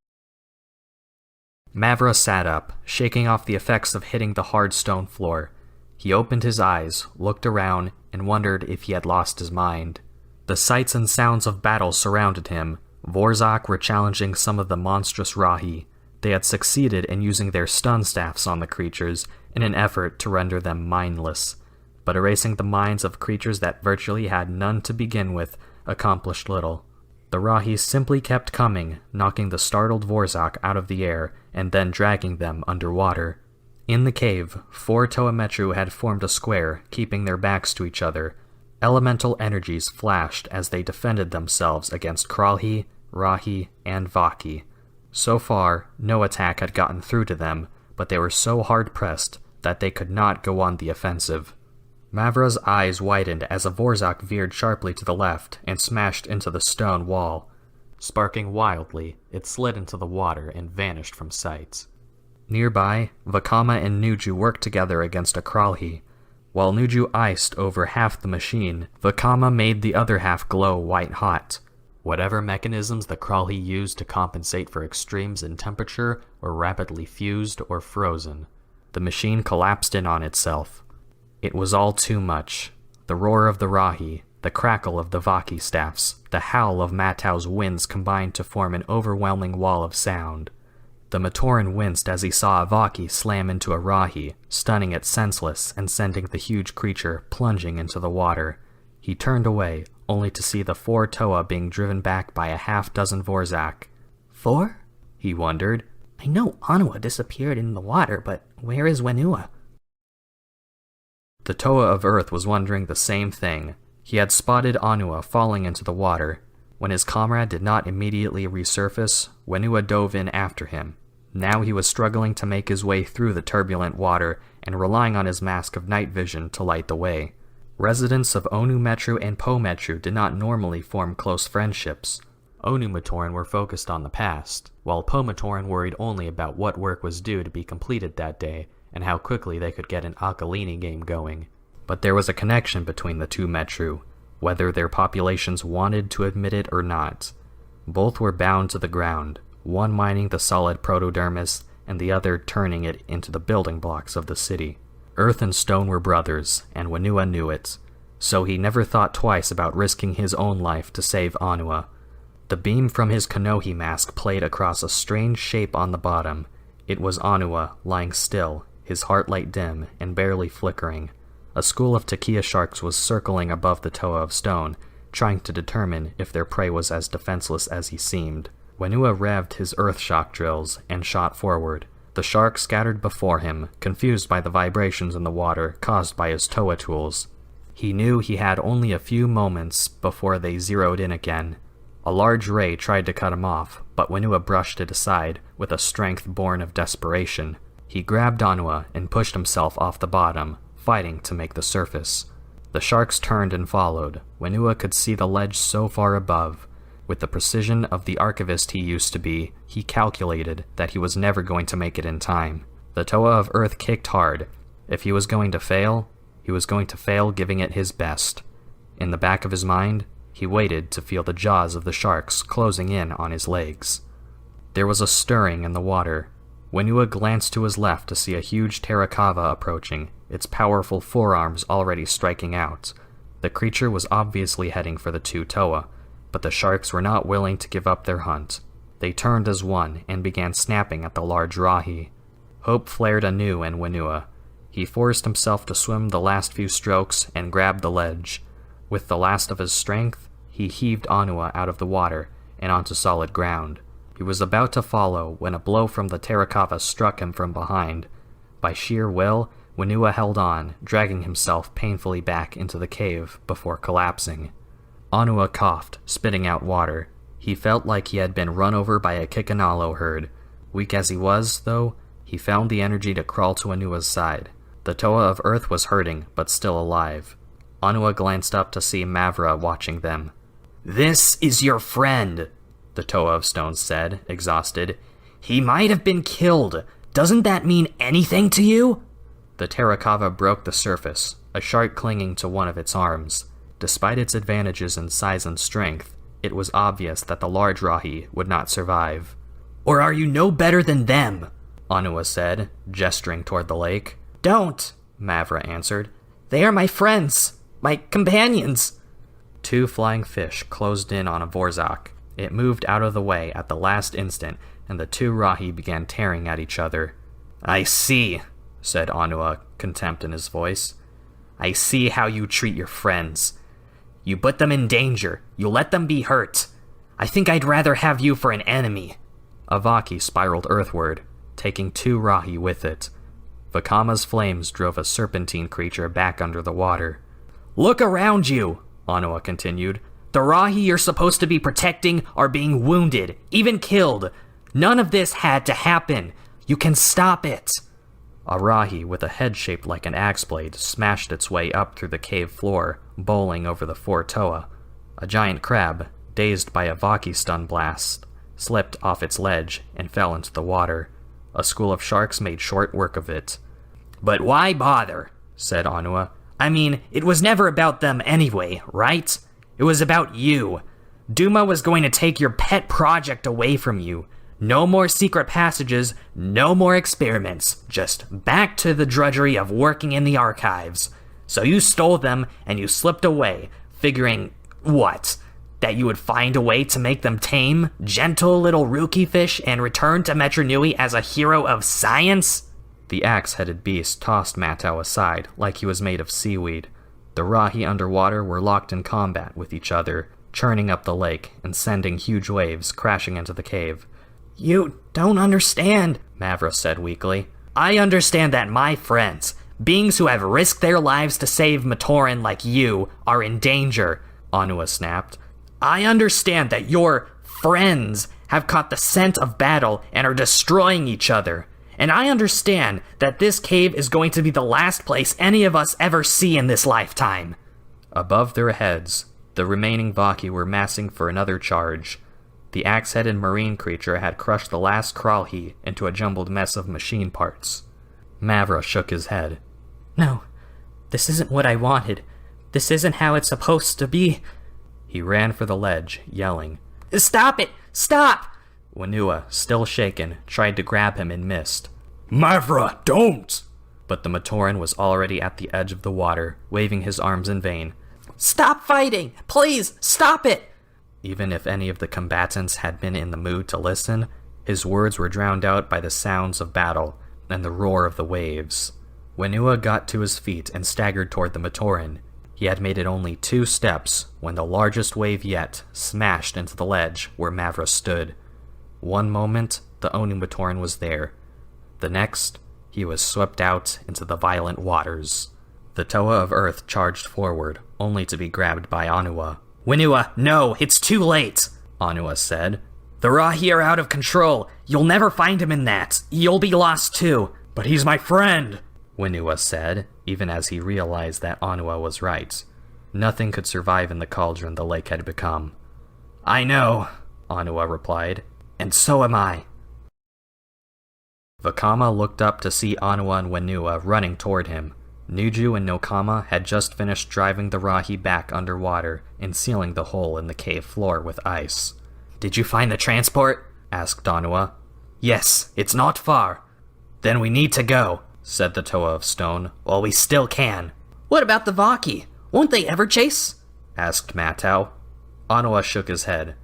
Mavra sat up, shaking off the effects of hitting the hard stone floor. He opened his eyes, looked around, and wondered if he had lost his mind. The sights and sounds of battle surrounded him. Vorzak were challenging some of the monstrous Rahi. They had succeeded in using their stun staffs on the creatures in an effort to render them mindless, but erasing the minds of creatures that virtually had none to begin with accomplished little. The Rahi simply kept coming, knocking the startled Vorzak out of the air and then dragging them underwater. In the cave, 4 Toa Metru had formed a square, keeping their backs to each other. Elemental energies flashed as they defended themselves against Kralhi, Rahi, and Vaki. So far, no attack had gotten through to them, but they were so hard-pressed that they could not go on the offensive. Mavra's eyes widened as a Vorzak veered sharply to the left and smashed into the stone wall. Sparking wildly, it slid into the water and vanished from sight. Nearby, Vakama and Nuju worked together against a Kralhi. While Nuju iced over half the machine, Vakama made the other half glow white-hot. Whatever mechanisms the Kralhi used to compensate for extremes in temperature were rapidly fused or frozen. The machine collapsed in on itself. It was all too much. The roar of the Rahi, the crackle of the Vaki staffs, the howl of Matau's winds combined to form an overwhelming wall of sound. The Matoran winced as he saw a Vaki slam into a Rahi, stunning it senseless and sending the huge creature plunging into the water. He turned away, only to see the 4 Toa being driven back by a half-dozen Vorzak. 4? He wondered. I know Anua disappeared in the water, but where is Whenua? The Toa of Earth was wondering the same thing. He had spotted Anua falling into the water. When his comrade did not immediately resurface, Whenua dove in after him. Now he was struggling to make his way through the turbulent water and relying on his mask of night vision to light the way. Residents of Onu Metru and Po Metru did not normally form close friendships. Onu Matoran were focused on the past, while Po Matoran worried only about what work was due to be completed that day and how quickly they could get an Akalini game going. But there was a connection between the two Metru, whether their populations wanted to admit it or not. Both were bound to the ground, one mining the solid protodermis and the other turning it into the building blocks of the city. Earth and stone were brothers, and Whenua knew it, so he never thought twice about risking his own life to save Anua. The beam from his Kanohi mask played across a strange shape on the bottom. It was Anua, lying still, his heart light dim and barely flickering. A school of Takia sharks was circling above the Toa of stone, trying to determine if their prey was as defenseless as he seemed. Whenua revved his earth shock drills and shot forward. The shark scattered before him, confused by the vibrations in the water caused by his Toa tools. He knew he had only a few moments before they zeroed in again. A large ray tried to cut him off, but Whenua brushed it aside with a strength born of desperation. He grabbed Anua and pushed himself off the bottom, fighting to make the surface. The sharks turned and followed. Whenua could see the ledge so far above. With the precision of the archivist he used to be, he calculated that he was never going to make it in time. The Toa of Earth kicked hard. If he was going to fail, he was going to fail giving it his best. In the back of his mind, he waited to feel the jaws of the sharks closing in on his legs. There was a stirring in the water. Whenua glanced to his left to see a huge Terrakava approaching, its powerful forearms already striking out. The creature was obviously heading for the two Toa, but the sharks were not willing to give up their hunt. They turned as one and began snapping at the large Rahi. Hope flared anew in Whenua. He forced himself to swim the last few strokes and grabbed the ledge. With the last of his strength, he heaved Anua out of the water and onto solid ground. He was about to follow when a blow from the Terrakava struck him from behind. By sheer will, Whenua held on, dragging himself painfully back into the cave before collapsing. Anua coughed, spitting out water. He felt like he had been run over by a Kikanalo herd. Weak as he was, though, he found the energy to crawl to Anua's side. The Toa of Earth was hurting, but still alive. Anua glanced up to see Mavra watching them. "This is your friend," the Toa of Stone said, exhausted. "He might have been killed. Doesn't that mean anything to you?" The Terrakava broke the surface, a shark clinging to one of its arms. Despite its advantages in size and strength, it was obvious that the large Rahi would not survive. "Or are you no better than them?" Anua said, gesturing toward the lake. "Don't," Mavra answered. "They are my friends, my companions." Two flying fish closed in on a Vorzak. It moved out of the way at the last instant, and the two Rahi began tearing at each other. "I see," said Anua, contempt in his voice. "I see how you treat your friends. You put them in danger. You let them be hurt. I think I'd rather have you for an enemy." A Vaki spiraled earthward, taking two Rahi with it. Vakama's flames drove a serpentine creature back under the water. "Look around you," Anua continued. "The Rahi you're supposed to be protecting are being wounded, even killed. None of this had to happen. You can stop it." A Rahi with a head shaped like an axe blade smashed its way up through the cave floor, bowling over the four Toa. A giant crab, dazed by a Vaki stun blast, slipped off its ledge and fell into the water. A school of sharks made short work of it. "But why bother?" said Anua. "I mean, it was never about them anyway, right? It was about you. Duma was going to take your pet project away from you. No more secret passages, no more experiments, just back to the drudgery of working in the archives. So you stole them and you slipped away, figuring, what? That you would find a way to make them tame, gentle little rookie fish and return to Metru Nui as a hero of science?" The axe-headed beast tossed Matau aside like he was made of seaweed. The Rahi underwater were locked in combat with each other, churning up the lake and sending huge waves crashing into the cave. "You don't understand," Mavra said weakly. "I understand that my friends, beings who have risked their lives to save Matoran like you, are in danger," Anua snapped. I understand that your friends have caught the scent of battle and are destroying each other. And I understand that this cave is going to be the last place any of us ever see in this lifetime. Above their heads, the remaining Vaki were massing for another charge. The axe-headed marine creature had crushed the last Kralhi into a jumbled mess of machine parts. Mavra shook his head. No, this isn't what I wanted. This isn't how it's supposed to be. He ran for the ledge, yelling, Stop it! Stop! Whenua, still shaken, tried to grab him and missed. Mavra, don't! But the Matoran was already at the edge of the water, waving his arms in vain. Stop fighting! Please, stop it! Even if any of the combatants had been in the mood to listen, his words were drowned out by the sounds of battle and the roar of the waves. Whenua got to his feet and staggered toward the Matoran. He had made it only 2 steps when the largest wave yet smashed into the ledge where Mavra stood. One moment, the Matoran was there. The next, he was swept out into the violent waters. The Toa of Earth charged forward, only to be grabbed by Anua. Whenua, no, it's too late, Anua said. The Rahi are out of control. You'll never find him in that. You'll be lost too. But he's my friend, Whenua said, even as he realized that Anua was right. Nothing could survive in the cauldron the lake had become. I know, Anua replied, and so am I. Vakama looked up to see Anua and Whenua running toward him. Nuju and Nokama had just finished driving the Rahi back underwater and sealing the hole in the cave floor with ice. Did you find the transport? Asked Anua. Yes, it's not far. Then we need to go, said the Toa of Stone, while we still can. What about the Vaki? Won't they ever chase? Asked Matau. Anua shook his head.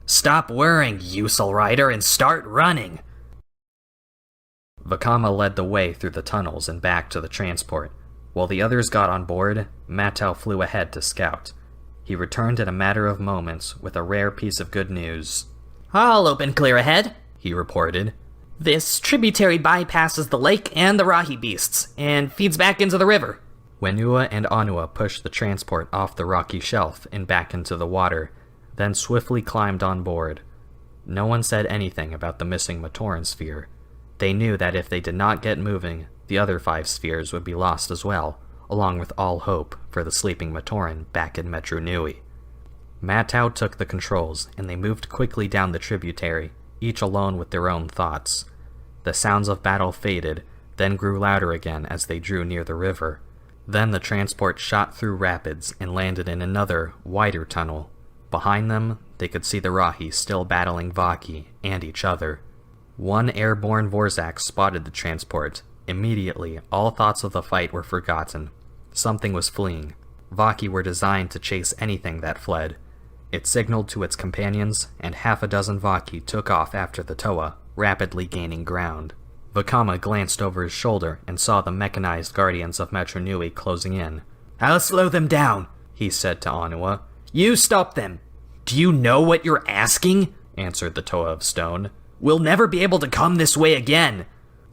Stop worrying, Usul Rider, and start running. Vakama led the way through the tunnels and back to the transport. While the others got on board, Matau flew ahead to scout. He returned in a matter of moments with a rare piece of good news. All open clear ahead, he reported. This tributary bypasses the lake and the Rahi beasts, and feeds back into the river. Whenua and Anua pushed the transport off the rocky shelf and back into the water, then swiftly climbed on board. No one said anything about the missing Matoran sphere. They knew that if they did not get moving, the other 5 spheres would be lost as well, along with all hope for the sleeping Matoran back in Metru Nui. Matau took the controls, and they moved quickly down the tributary, each alone with their own thoughts. The sounds of battle faded, then grew louder again as they drew near the river. Then the transport shot through rapids and landed in another, wider tunnel. Behind them, they could see the Rahi still battling Vaki and each other. One airborne Vorzak spotted the transport. Immediately, all thoughts of the fight were forgotten. Something was fleeing. Vaki were designed to chase anything that fled. It signaled to its companions, and 6 Vaki took off after the Toa, rapidly gaining ground. Vakama glanced over his shoulder and saw the mechanized guardians of Metru Nui closing in. I'll slow them down, he said to Anua. You stop them. Do you know what you're asking? Answered the Toa of Stone. We'll never be able to come this way again.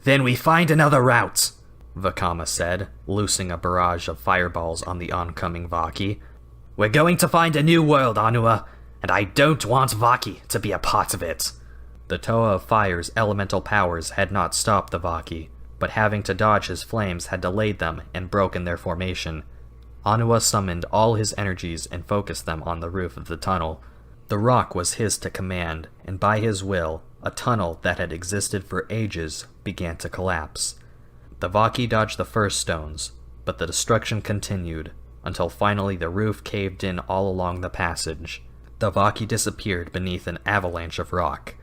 Then we find another route, Vakama said, loosing a barrage of fireballs on the oncoming Vaki. We're going to find a new world, Anua, and I don't want Vaki to be a part of it. The Toa of Fire's elemental powers had not stopped the Vaki, but having to dodge his flames had delayed them and broken their formation. Anua summoned all his energies and focused them on the roof of the tunnel. The rock was his to command, and by his will, a tunnel that had existed for ages began to collapse. The Vaki dodged the first stones, but the destruction continued, until finally the roof caved in all along the passage. The Vaki disappeared beneath an avalanche of rock.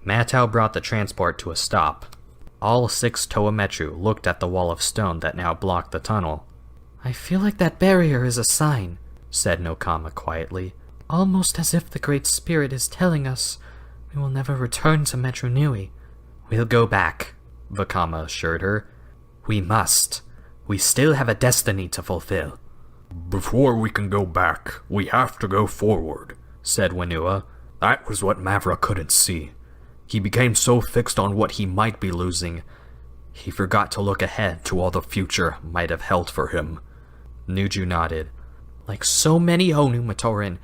Matau brought the transport to a stop. All 6 Toa Metru looked at the wall of stone that now blocked the tunnel. I feel like that barrier is a sign, said Nokama quietly, almost as if the Great Spirit is telling us we will never return to Metru Nui. We'll go back, Vakama assured her. We must. We still have a destiny to fulfill. Before we can go back, we have to go forward, said Whenua. That was what Mavra couldn't see. He became so fixed on what he might be losing, he forgot to look ahead to all the future might have held for him. Nuju nodded. Like so many Matoran,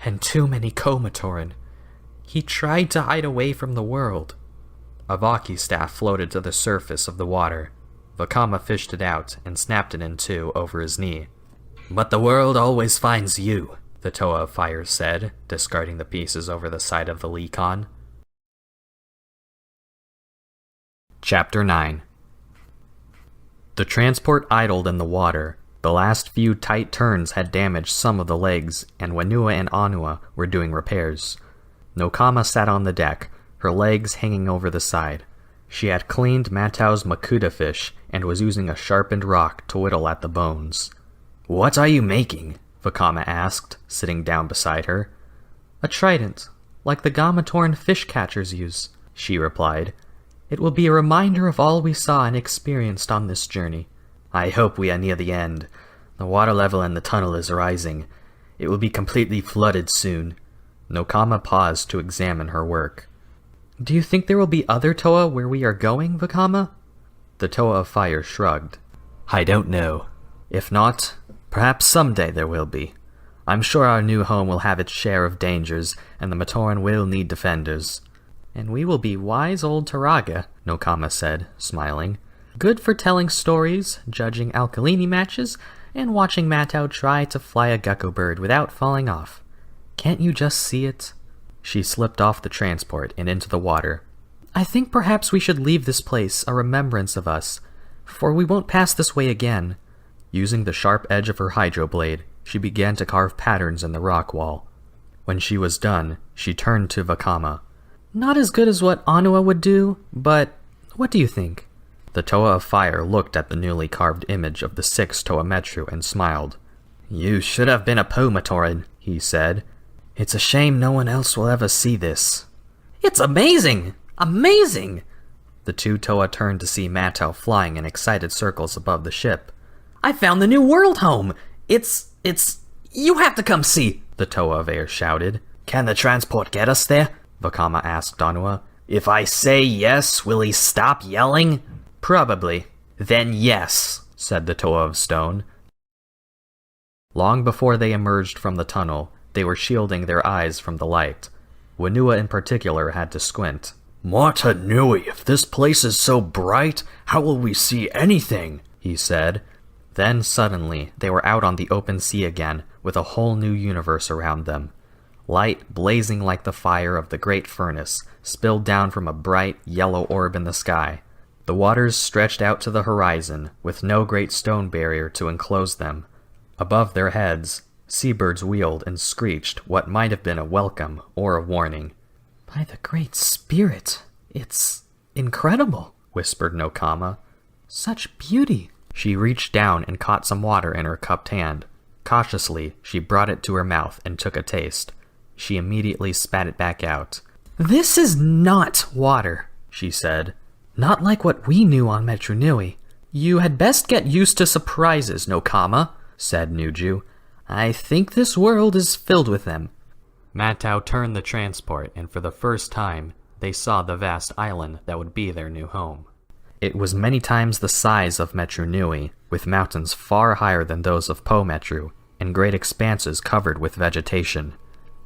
And too many Matoran. He tried to hide away from the world. A Vaki staff floated to the surface of the water. Vakama fished it out and snapped it in two over his knee. But the world always finds you, the Toa of Fire said, discarding the pieces over the side of the Lekon. Chapter 9. The transport idled in the water. The last few tight turns had damaged some of the legs, and Whenua and Anua were doing repairs. Nokama sat on the deck, her legs hanging over the side. She had cleaned Matau's makuta fish and was using a sharpened rock to whittle at the bones. "What are you making?" Vakama asked, sitting down beside her. "A trident, like the Gamatoran fish catchers use," she replied. "It will be a reminder of all we saw and experienced on this journey." "I hope we are near the end. The water level in the tunnel is rising. It will be completely flooded soon." Nokama paused to examine her work. "Do you think there will be other Toa where we are going, Vakama?" The Toa of Fire shrugged. "I don't know. If not, perhaps someday there will be. I'm sure our new home will have its share of dangers, and the Matoran will need defenders." "And we will be wise old Taraga," Nokama said, smiling. "Good for telling stories, judging Alkalini matches, and watching Matau try to fly a gecko bird without falling off. Can't you just see it?" She slipped off the transport and into the water. "I think perhaps we should leave this place a remembrance of us, for we won't pass this way again." Using the sharp edge of her hydroblade, she began to carve patterns in the rock wall. When she was done, she turned to Vakama. "Not as good as what Anua would do, but what do you think?" The Toa of Fire looked at the newly carved image of the 6th Toa Metru and smiled. "You should have been a Matoran," he said. "It's a shame no one else will ever see this." "It's amazing! Amazing!" The two Toa turned to see Matau flying in excited circles above the ship. "I found the new world home! It's... You have to come see!" the Toa of Air shouted. "Can the transport get us there?" Vakama asked Anua. "If I say yes, will he stop yelling?" "Probably." "Then yes," said the Toa of Stone. Long before they emerged from the tunnel, they were shielding their eyes from the light. Whenua in particular had to squint. Mata Nui, if this place is so bright, how will we see anything? He said. Then suddenly, they were out on the open sea again, with a whole new universe around them. Light, blazing like the fire of the great furnace, spilled down from a bright, yellow orb in the sky. The waters stretched out to the horizon, with no great stone barrier to enclose them. Above their heads, seabirds wheeled and screeched what might have been a welcome or a warning. "By the Great Spirit, it's incredible," whispered Nokama. "Such beauty." She reached down and caught some water in her cupped hand. Cautiously, she brought it to her mouth and took a taste. She immediately spat it back out. "This is not water," she said. "Not like what we knew on Metru Nui." "You had best get used to surprises, Nokama," said Nuju. "I think this world is filled with them." Matau turned the transport, and for the first time, they saw the vast island that would be their new home. It was many times the size of Metru Nui, with mountains far higher than those of Po Metru, and great expanses covered with vegetation.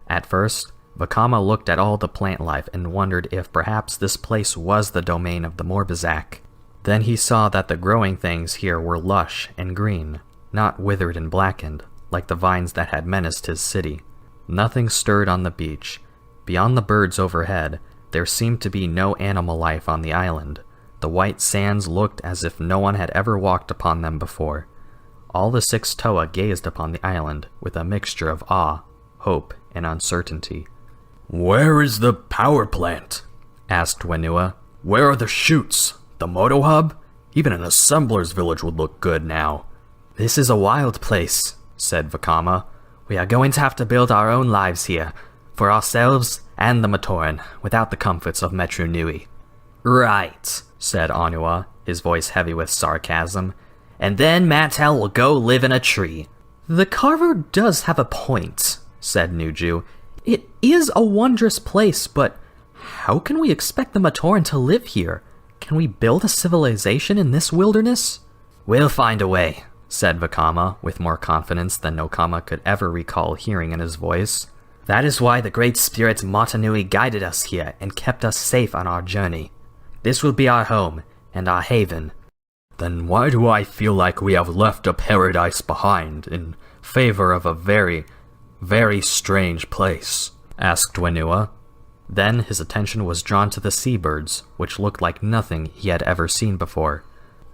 At first, Vakama looked at all the plant life and wondered if perhaps this place was the domain of the Morbizak. Then he saw that the growing things here were lush and green, not withered and blackened, like the vines that had menaced his city. Nothing stirred on the beach. Beyond the birds overhead, there seemed to be no animal life on the island. The white sands looked as if no one had ever walked upon them before. All the 6 Toa gazed upon the island with a mixture of awe, hope, and uncertainty. "Where is the power plant?" asked Whenua. "Where are the chutes? The moto hub? Even an assembler's village would look good now." "This is a wild place," said Vakama. "We are going to have to build our own lives here, for ourselves and the Matoran, without the comforts of Metru Nui." "Right," said Anua, his voice heavy with sarcasm. "And then Matau will go live in a tree." "The carver does have a point," said Nuju. "It is a wondrous place, but how can we expect the Matoran to live here? Can we build a civilization in this wilderness?" "We'll find a way," said Vakama, with more confidence than Nokama could ever recall hearing in his voice. That is why the Great Spirit Metru Nui guided us here and kept us safe on our journey. This will be our home and our haven. Then why do I feel like we have left a paradise behind in favor of a very, very strange place? Asked Whenua. Then his attention was drawn to the seabirds, which looked like nothing he had ever seen before.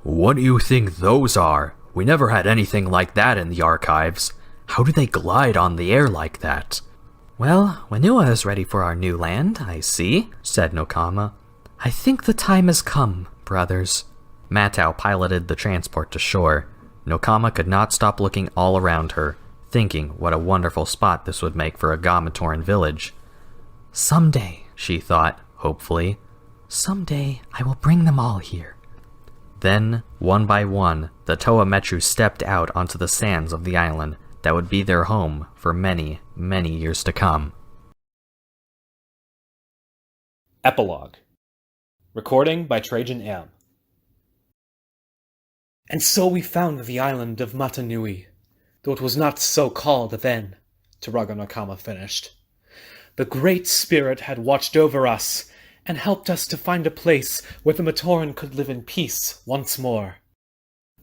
What do you think those are? We never had anything like that in the archives. How do they glide on the air like that? Well, Whenua is ready for our new land, I see, said Nokama. I think the time has come, brothers. Matau piloted the transport to shore. Nokama could not stop looking all around her, thinking what a wonderful spot this would make for a Matoran village. Someday, she thought, hopefully. Someday I will bring them all here. Then, one by one, the Toa Metru stepped out onto the sands of the island that would be their home for many, many years to come. Epilogue. Recording by Trajan Ehm. And so we found the island of Metru Nui, though it was not so called then, Turaga Nokama finished. The Great Spirit had watched over us, and helped us to find a place where the Matoran could live in peace once more.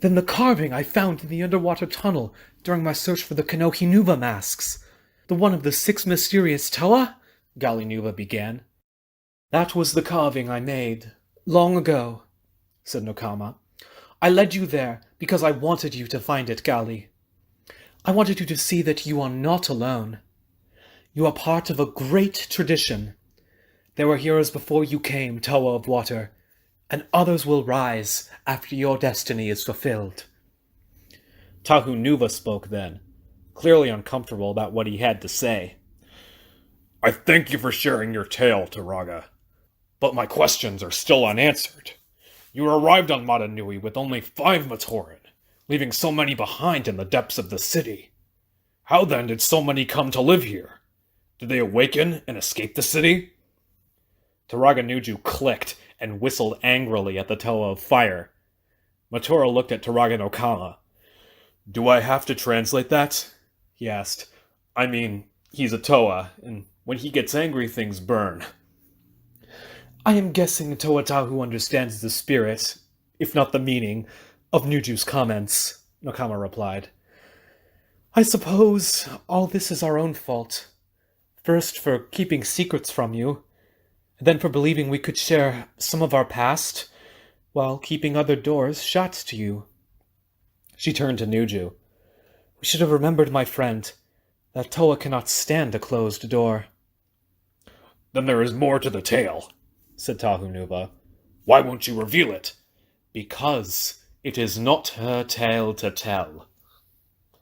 Then the carving I found in the underwater tunnel during my search for the Kanohi Nuva masks, the one of the 6 mysterious Toa? Gali Nuva began. That was the carving I made, long ago, said Nokama. I led you there because I wanted you to find it, Gali. I wanted you to see that you are not alone. You are part of a great tradition. There were heroes before you came, Toa of Water, and others will rise after your destiny is fulfilled. Tahu Nuva spoke then, clearly uncomfortable about what he had to say. I thank you for sharing your tale, Turaga, but my questions are still unanswered. You arrived on Metru Nui with only 5 Matoran, leaving so many behind in the depths of the city. How then did so many come to live here? Did they awaken and escape the city? Turaga Nuju clicked and whistled angrily at the Toa of Fire. Matura looked at Turaga Nokama. Do I have to translate that? He asked. I mean, he's a Toa, and when he gets angry, things burn. I am guessing Toa Tahu understands the spirit, if not the meaning, of Nuju's comments, Nokama replied. I suppose all this is our own fault. First for keeping secrets from you, then for believing we could share some of our past, while keeping other doors shut to you. She turned to Nuju. We should have remembered, my friend, that Toa cannot stand a closed door. Then there is more to the tale, said Tahu Nuva. Why won't you reveal it? Because it is not her tale to tell.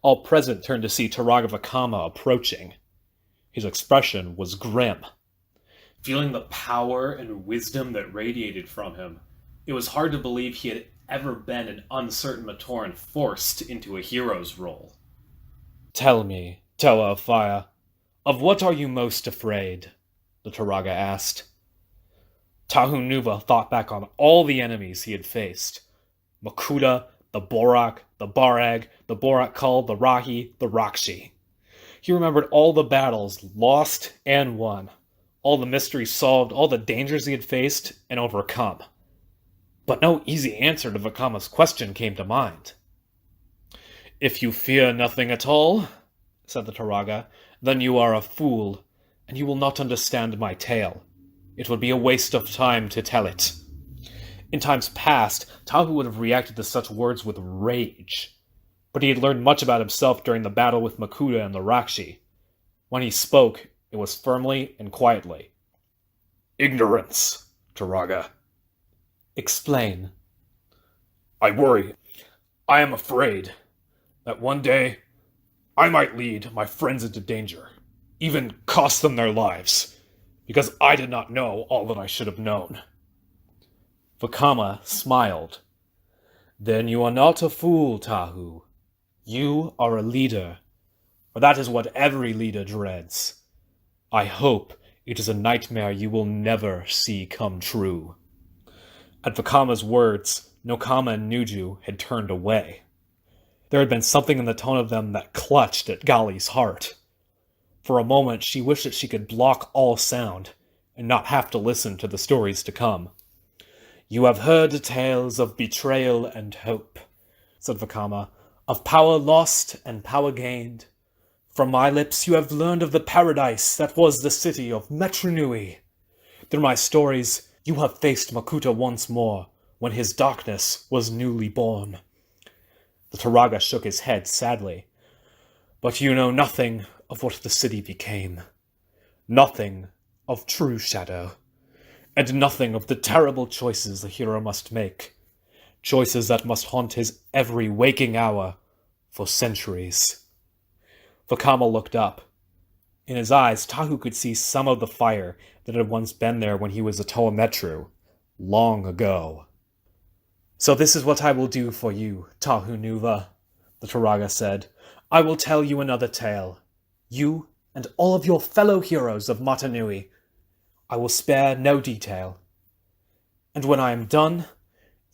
All present turned to see Turaga Vakama approaching. His expression was grim. Feeling the power and wisdom that radiated from him, it was hard to believe he had ever been an uncertain Matoran forced into a hero's role. Tell me, Toa of Fire, of what are you most afraid? The Turaga asked. Tahu Nuva thought back on all the enemies he had faced. Makuta, the Borak, the Barag, the Borak Kul, the Rahi, the Rakshi. He remembered all the battles lost and won, all the mysteries solved, all the dangers he had faced and overcome. But no easy answer to Vakama's question came to mind. If you fear nothing at all, said the Turaga, then you are a fool, and you will not understand my tale. It would be a waste of time to tell it. In times past, Tahu would have reacted to such words with rage, but he had learned much about himself during the battle with Makuta and the Rakshi. When he spoke, it was firmly and quietly. Ignorance, Turaga. Explain. I worry, I am afraid, that one day I might lead my friends into danger, even cost them their lives, because I did not know all that I should have known. Vakama smiled. Then you are not a fool, Tahu. You are a leader, for that is what every leader dreads. I hope it is a nightmare you will never see come true. At Vakama's words, Nokama and Nuju had turned away. There had been something in the tone of them that clutched at Gali's heart. For a moment, she wished that she could block all sound and not have to listen to the stories to come. "You have heard tales of betrayal and hope," said Vakama, "of power lost and power gained. From my lips you have learned of the paradise that was the city of Metru Nui. Through my stories, you have faced Makuta once more, when his darkness was newly born." The Turaga shook his head sadly. "But you know nothing of what the city became. Nothing of true shadow. And nothing of the terrible choices the hero must make. Choices that must haunt his every waking hour for centuries." Vakama looked up. In his eyes, Tahu could see some of the fire that had once been there when he was a Toa Metru, long ago. "So this is what I will do for you, Tahu Nuva," the Turaga said. "I will tell you another tale. You and all of your fellow heroes of Mata Nui. I will spare no detail. And when I am done,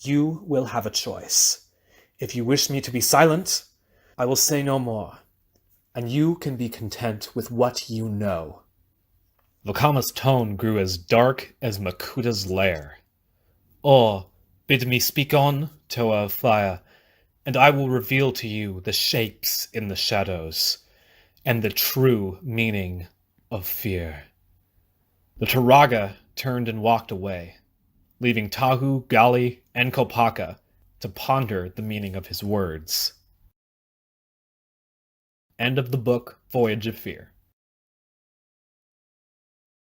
you will have a choice. If you wish me to be silent, I will say no more, and you can be content with what you know." Vakama's tone grew as dark as Makuta's lair. "Or, bid me speak on, Toa of Fire, and I will reveal to you the shapes in the shadows, and the true meaning of fear." The Turaga turned and walked away, leaving Tahu, Gali, and Kopaka to ponder the meaning of his words. End of the book, Voyage of Fear.